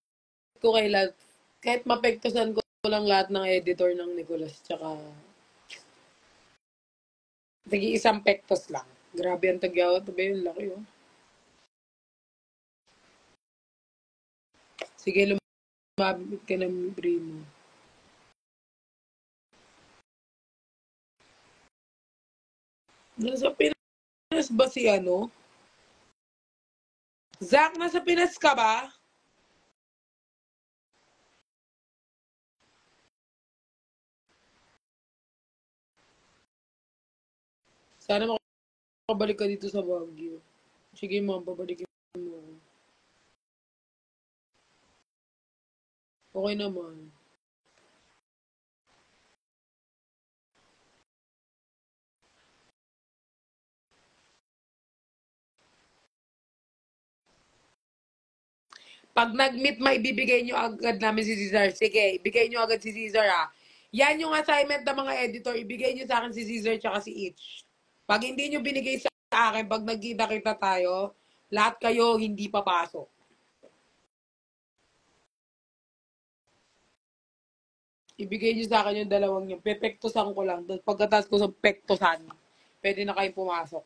ko kay lahat, kahit mapektusan ko lang lahat ng editor ng Nicolas. Tsaka, tagi isang pektos lang. Grabe ang tagyawat. Ba yun? Laki oh. Sige, lumabit ka ng primo. Nasa Pinas ba si ano? Zach, nasa Pinas ka ba? Sana makabalik ka dito sa Baguio. Sige, ma'am, pabalikin mo. Okay naman. Pag nag-meet, maibibigay nyo agad namin si Cesar. Sige, ibigay nyo agad si Cesar ha. Yan yung assignment ng mga editor. Ibigay nyo sa akin si Cesar tsaka si Itch. Pag hindi nyo binigay sa akin, pag nagkita-kita tayo, lahat kayo hindi papasok. Ibigay nyo sa akin yung dalawang yun. Pepektosan ko lang. Tapos pagkatas ko sa pektosan, pwede na kayong pumasok.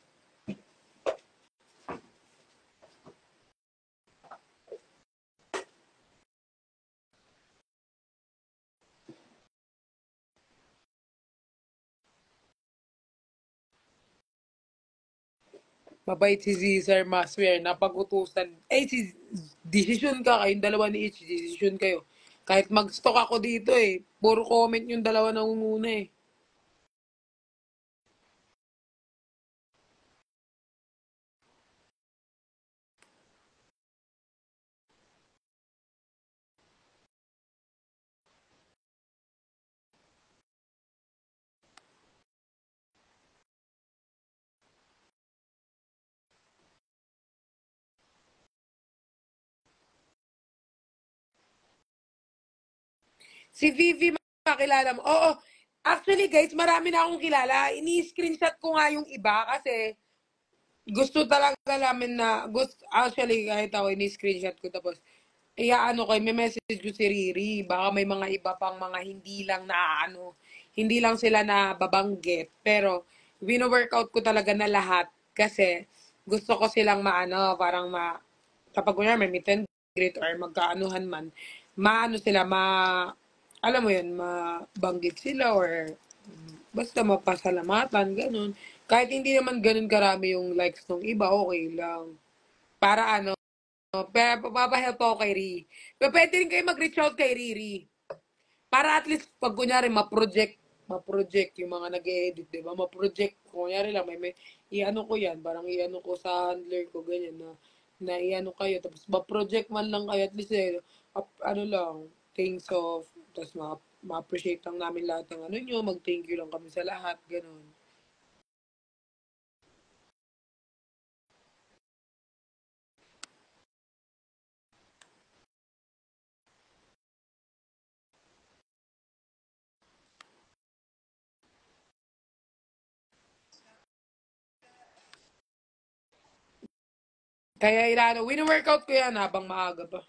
Mabait si Cesar, maswer, napag-utusan. Eh, si desisyon ka, kayong dalawa ni Itch, desisyon kayo. Kahit mag-stock ako dito eh, puro comment yung dalawa na umuna eh. Si Vivi, makakilala mo. Oo, actually guys, marami na akong kilala. Ini-screenshot ko nga yung iba kasi gusto talaga namin na, actually kahit ako ini-screenshot ko tapos, ano ko, may message ko si Riri. Baka may mga iba pang mga hindi lang na hindi lang sila na babanggit. Pero, wino-workout ko talaga na lahat kasi gusto ko silang parang kapag kunyari may meet and greet or magkaanuhan man, maano sila, alam mo yun, mabanggit sila or basta mapasalamatan, ganun. Kahit hindi naman ganun karami yung likes ng iba, okay lang. Para pero papahelp ako kay Riri. Pero pwede rin kayo mag-reach out kay Riri. Para at least, pag kunyari, ma-project yung mga nag-edit, di ba? Ma-project, kunyari lang, may i-ano ko yan, parang i-ano ko sa handler ko, ganyan, na i-ano kayo, tapos ma-project man lang kayo, at least, ano lang, things of, tapos ma-appreciate lang namin lahat ng ano nyo, mag-thank you lang kami sa lahat, ganun. Kaya wini-workout ko yan habang maaga pa.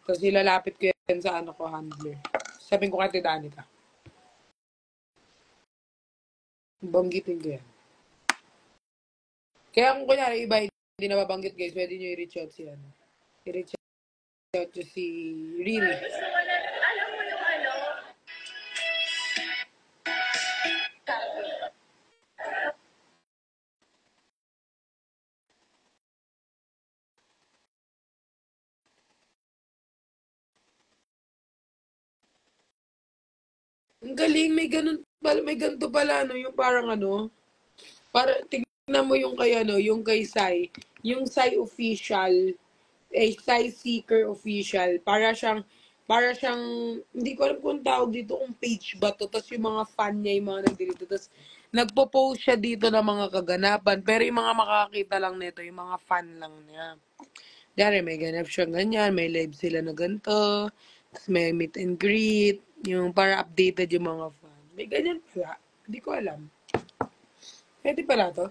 Tapos ilalapit ko yan sa ano ko, handler. Sabihin ko kay Danica. Banggitin ko yan. Kaya kung kunyari iba hindi na mabanggit guys, pwede nyo i-reach out si ano. I-reach out to si Riri. Alam mo yung ano? Ang galing, may ganun pala, may ganito pala, no, yung parang ano, para tingnan mo yung kay ano, yung kay Sai, yung Sai official, Sai Seeker official, para siyang, hindi ko alam kung tawag dito, kung page ba to, tapos yung mga fan niya, yung mga nagdito, tapos nagpo-post siya dito ng mga kaganapan, pero yung mga makakita lang nito, yung mga fan lang niya. Diyan, may ganap siya ganyan, may live sila na ganito, tapos may meet and greet, yung para updated yung mga fan. May ganyan pala. Hindi ko alam. Pwede pala to.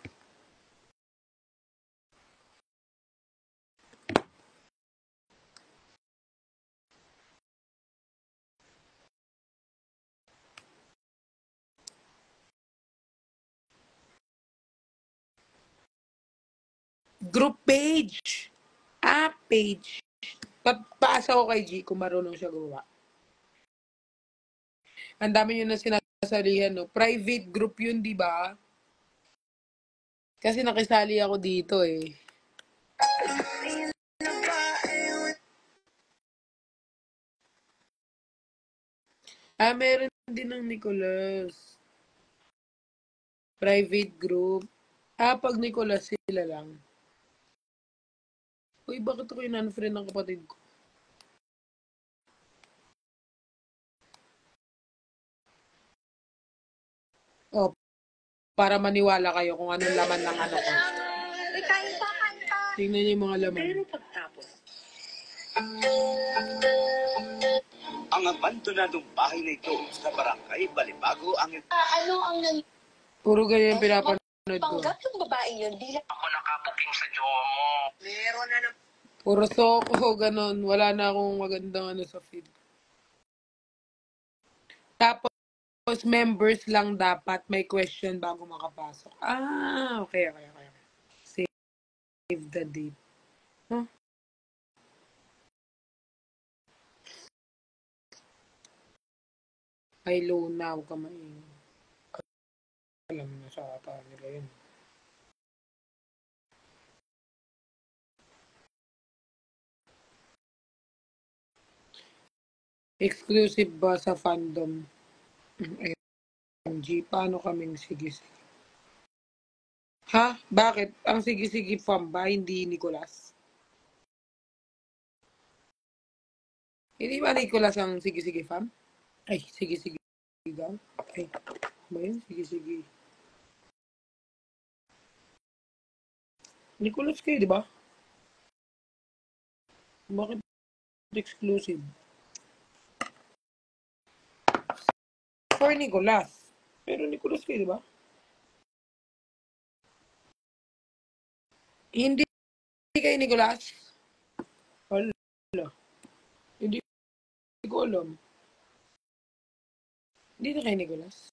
Group page. Page. Paasa ko kay G kung marunong siya gawa. Ang dami yun na sinasalihan, no? Private group yun, di ba? Kasi nakisali ako dito, eh. Meron din ng Nicolas. Private group. Pag Nicolas sila lang. Uy, bakit ako yung unfriend ng kapatid ko? Oh, para maniwala kayo kung anong laman ng ano ko. Tingnan niyo yung mga laman. Pero pagtapos, Ang abandonadong bahay na ito sa barangay Balibago ang ano ang Puro ganyan yung pinapanood ko. panggap ng babaeng yun bilang ako nakabuking sa jowa mo. Meron na ng Puro soko, ganon. Wala na akong magandang ano sa feed. Tapos, members lang dapat may question bago makapasok. Okay. Save the date. Huh? Ay, Luna, huwag ka maingay. Alam na sa ata nila yun. Exclusive ba sa fandom? MG, paano kaming sige-sige? Ha? Bakit? Ang sige-sige fam ba, hindi Nicolas? Hindi ba Nicolas ang sige-sige fam? Ay, sige-sige gang? Ay, ba yun? Sige-sige. Nicolas kayo, di ba? Bakit exclusive? For Nicolas. Pero Nicolas kayo, di ba? Hindi kayo Nicolas? Wala. Hindi ko alam. Hindi na kayo Nicolas?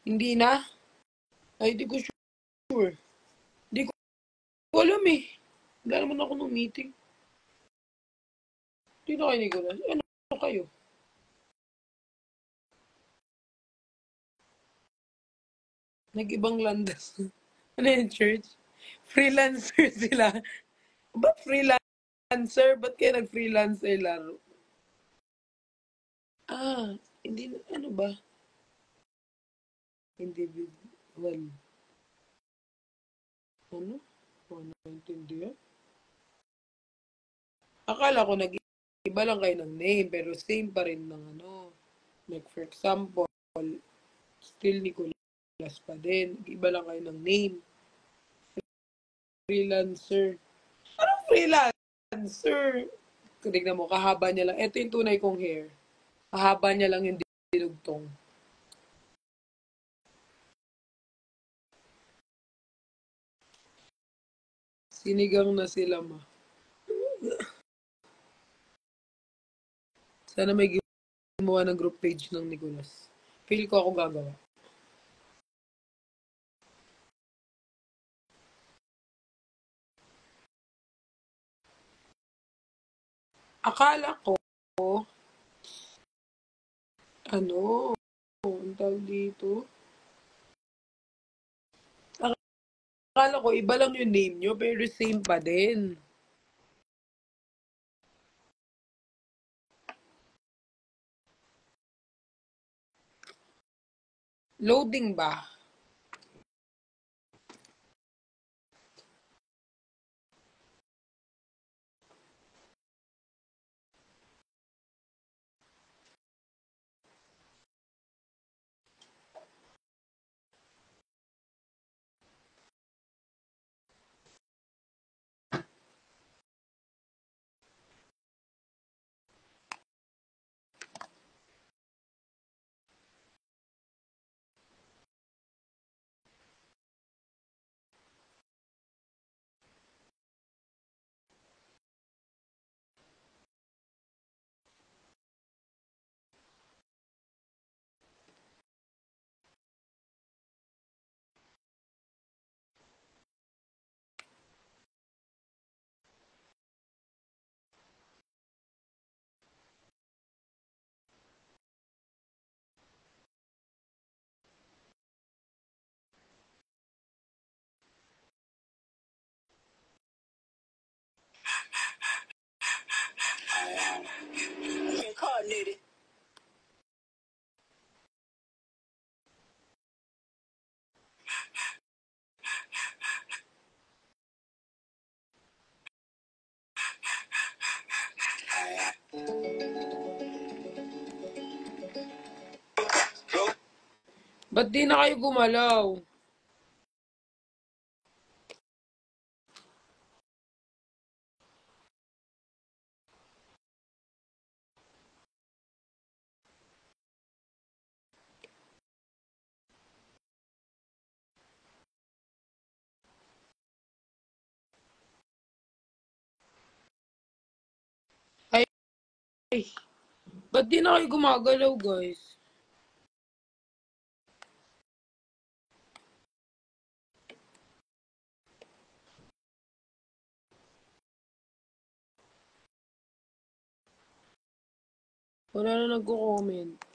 Hindi na? Ay, di ko sure. Di ko alam eh. Wala naman ako ng meeting. Hindi na kayo Nicolas. Ano kayo? Nag-ibang landas. Ano yung church? Freelancer sila. Ba't freelancer? Ba't kayo nag-freelancer laro? Hindi, ano ba? Individual. Ano? Ano naintindihan? Akala ko nag-iba lang kayo ng name, pero same pa rin ng ano. Like for example, still Nicolas pa din. Nag-iba lang kayo ng name. Freelancer. Anong freelancer? Tignan mo, kahaba niya lang. Ito yung tunay kong hair. Kahaba niya lang yung dinugtong. Sinigang na sila, ma. Sana may gumawa ng group page ng Nicolas. Feel ko ako gagawa. Akala ko, ang tawag dito? Akala ko, iba lang yung name nyo, pero same pa din. Loading ba? Incarnated. Bro, Ba't di na kayo gumalaw? Ay, ba't di na kayo gumagalaw, guys? Wala na nagko-comment.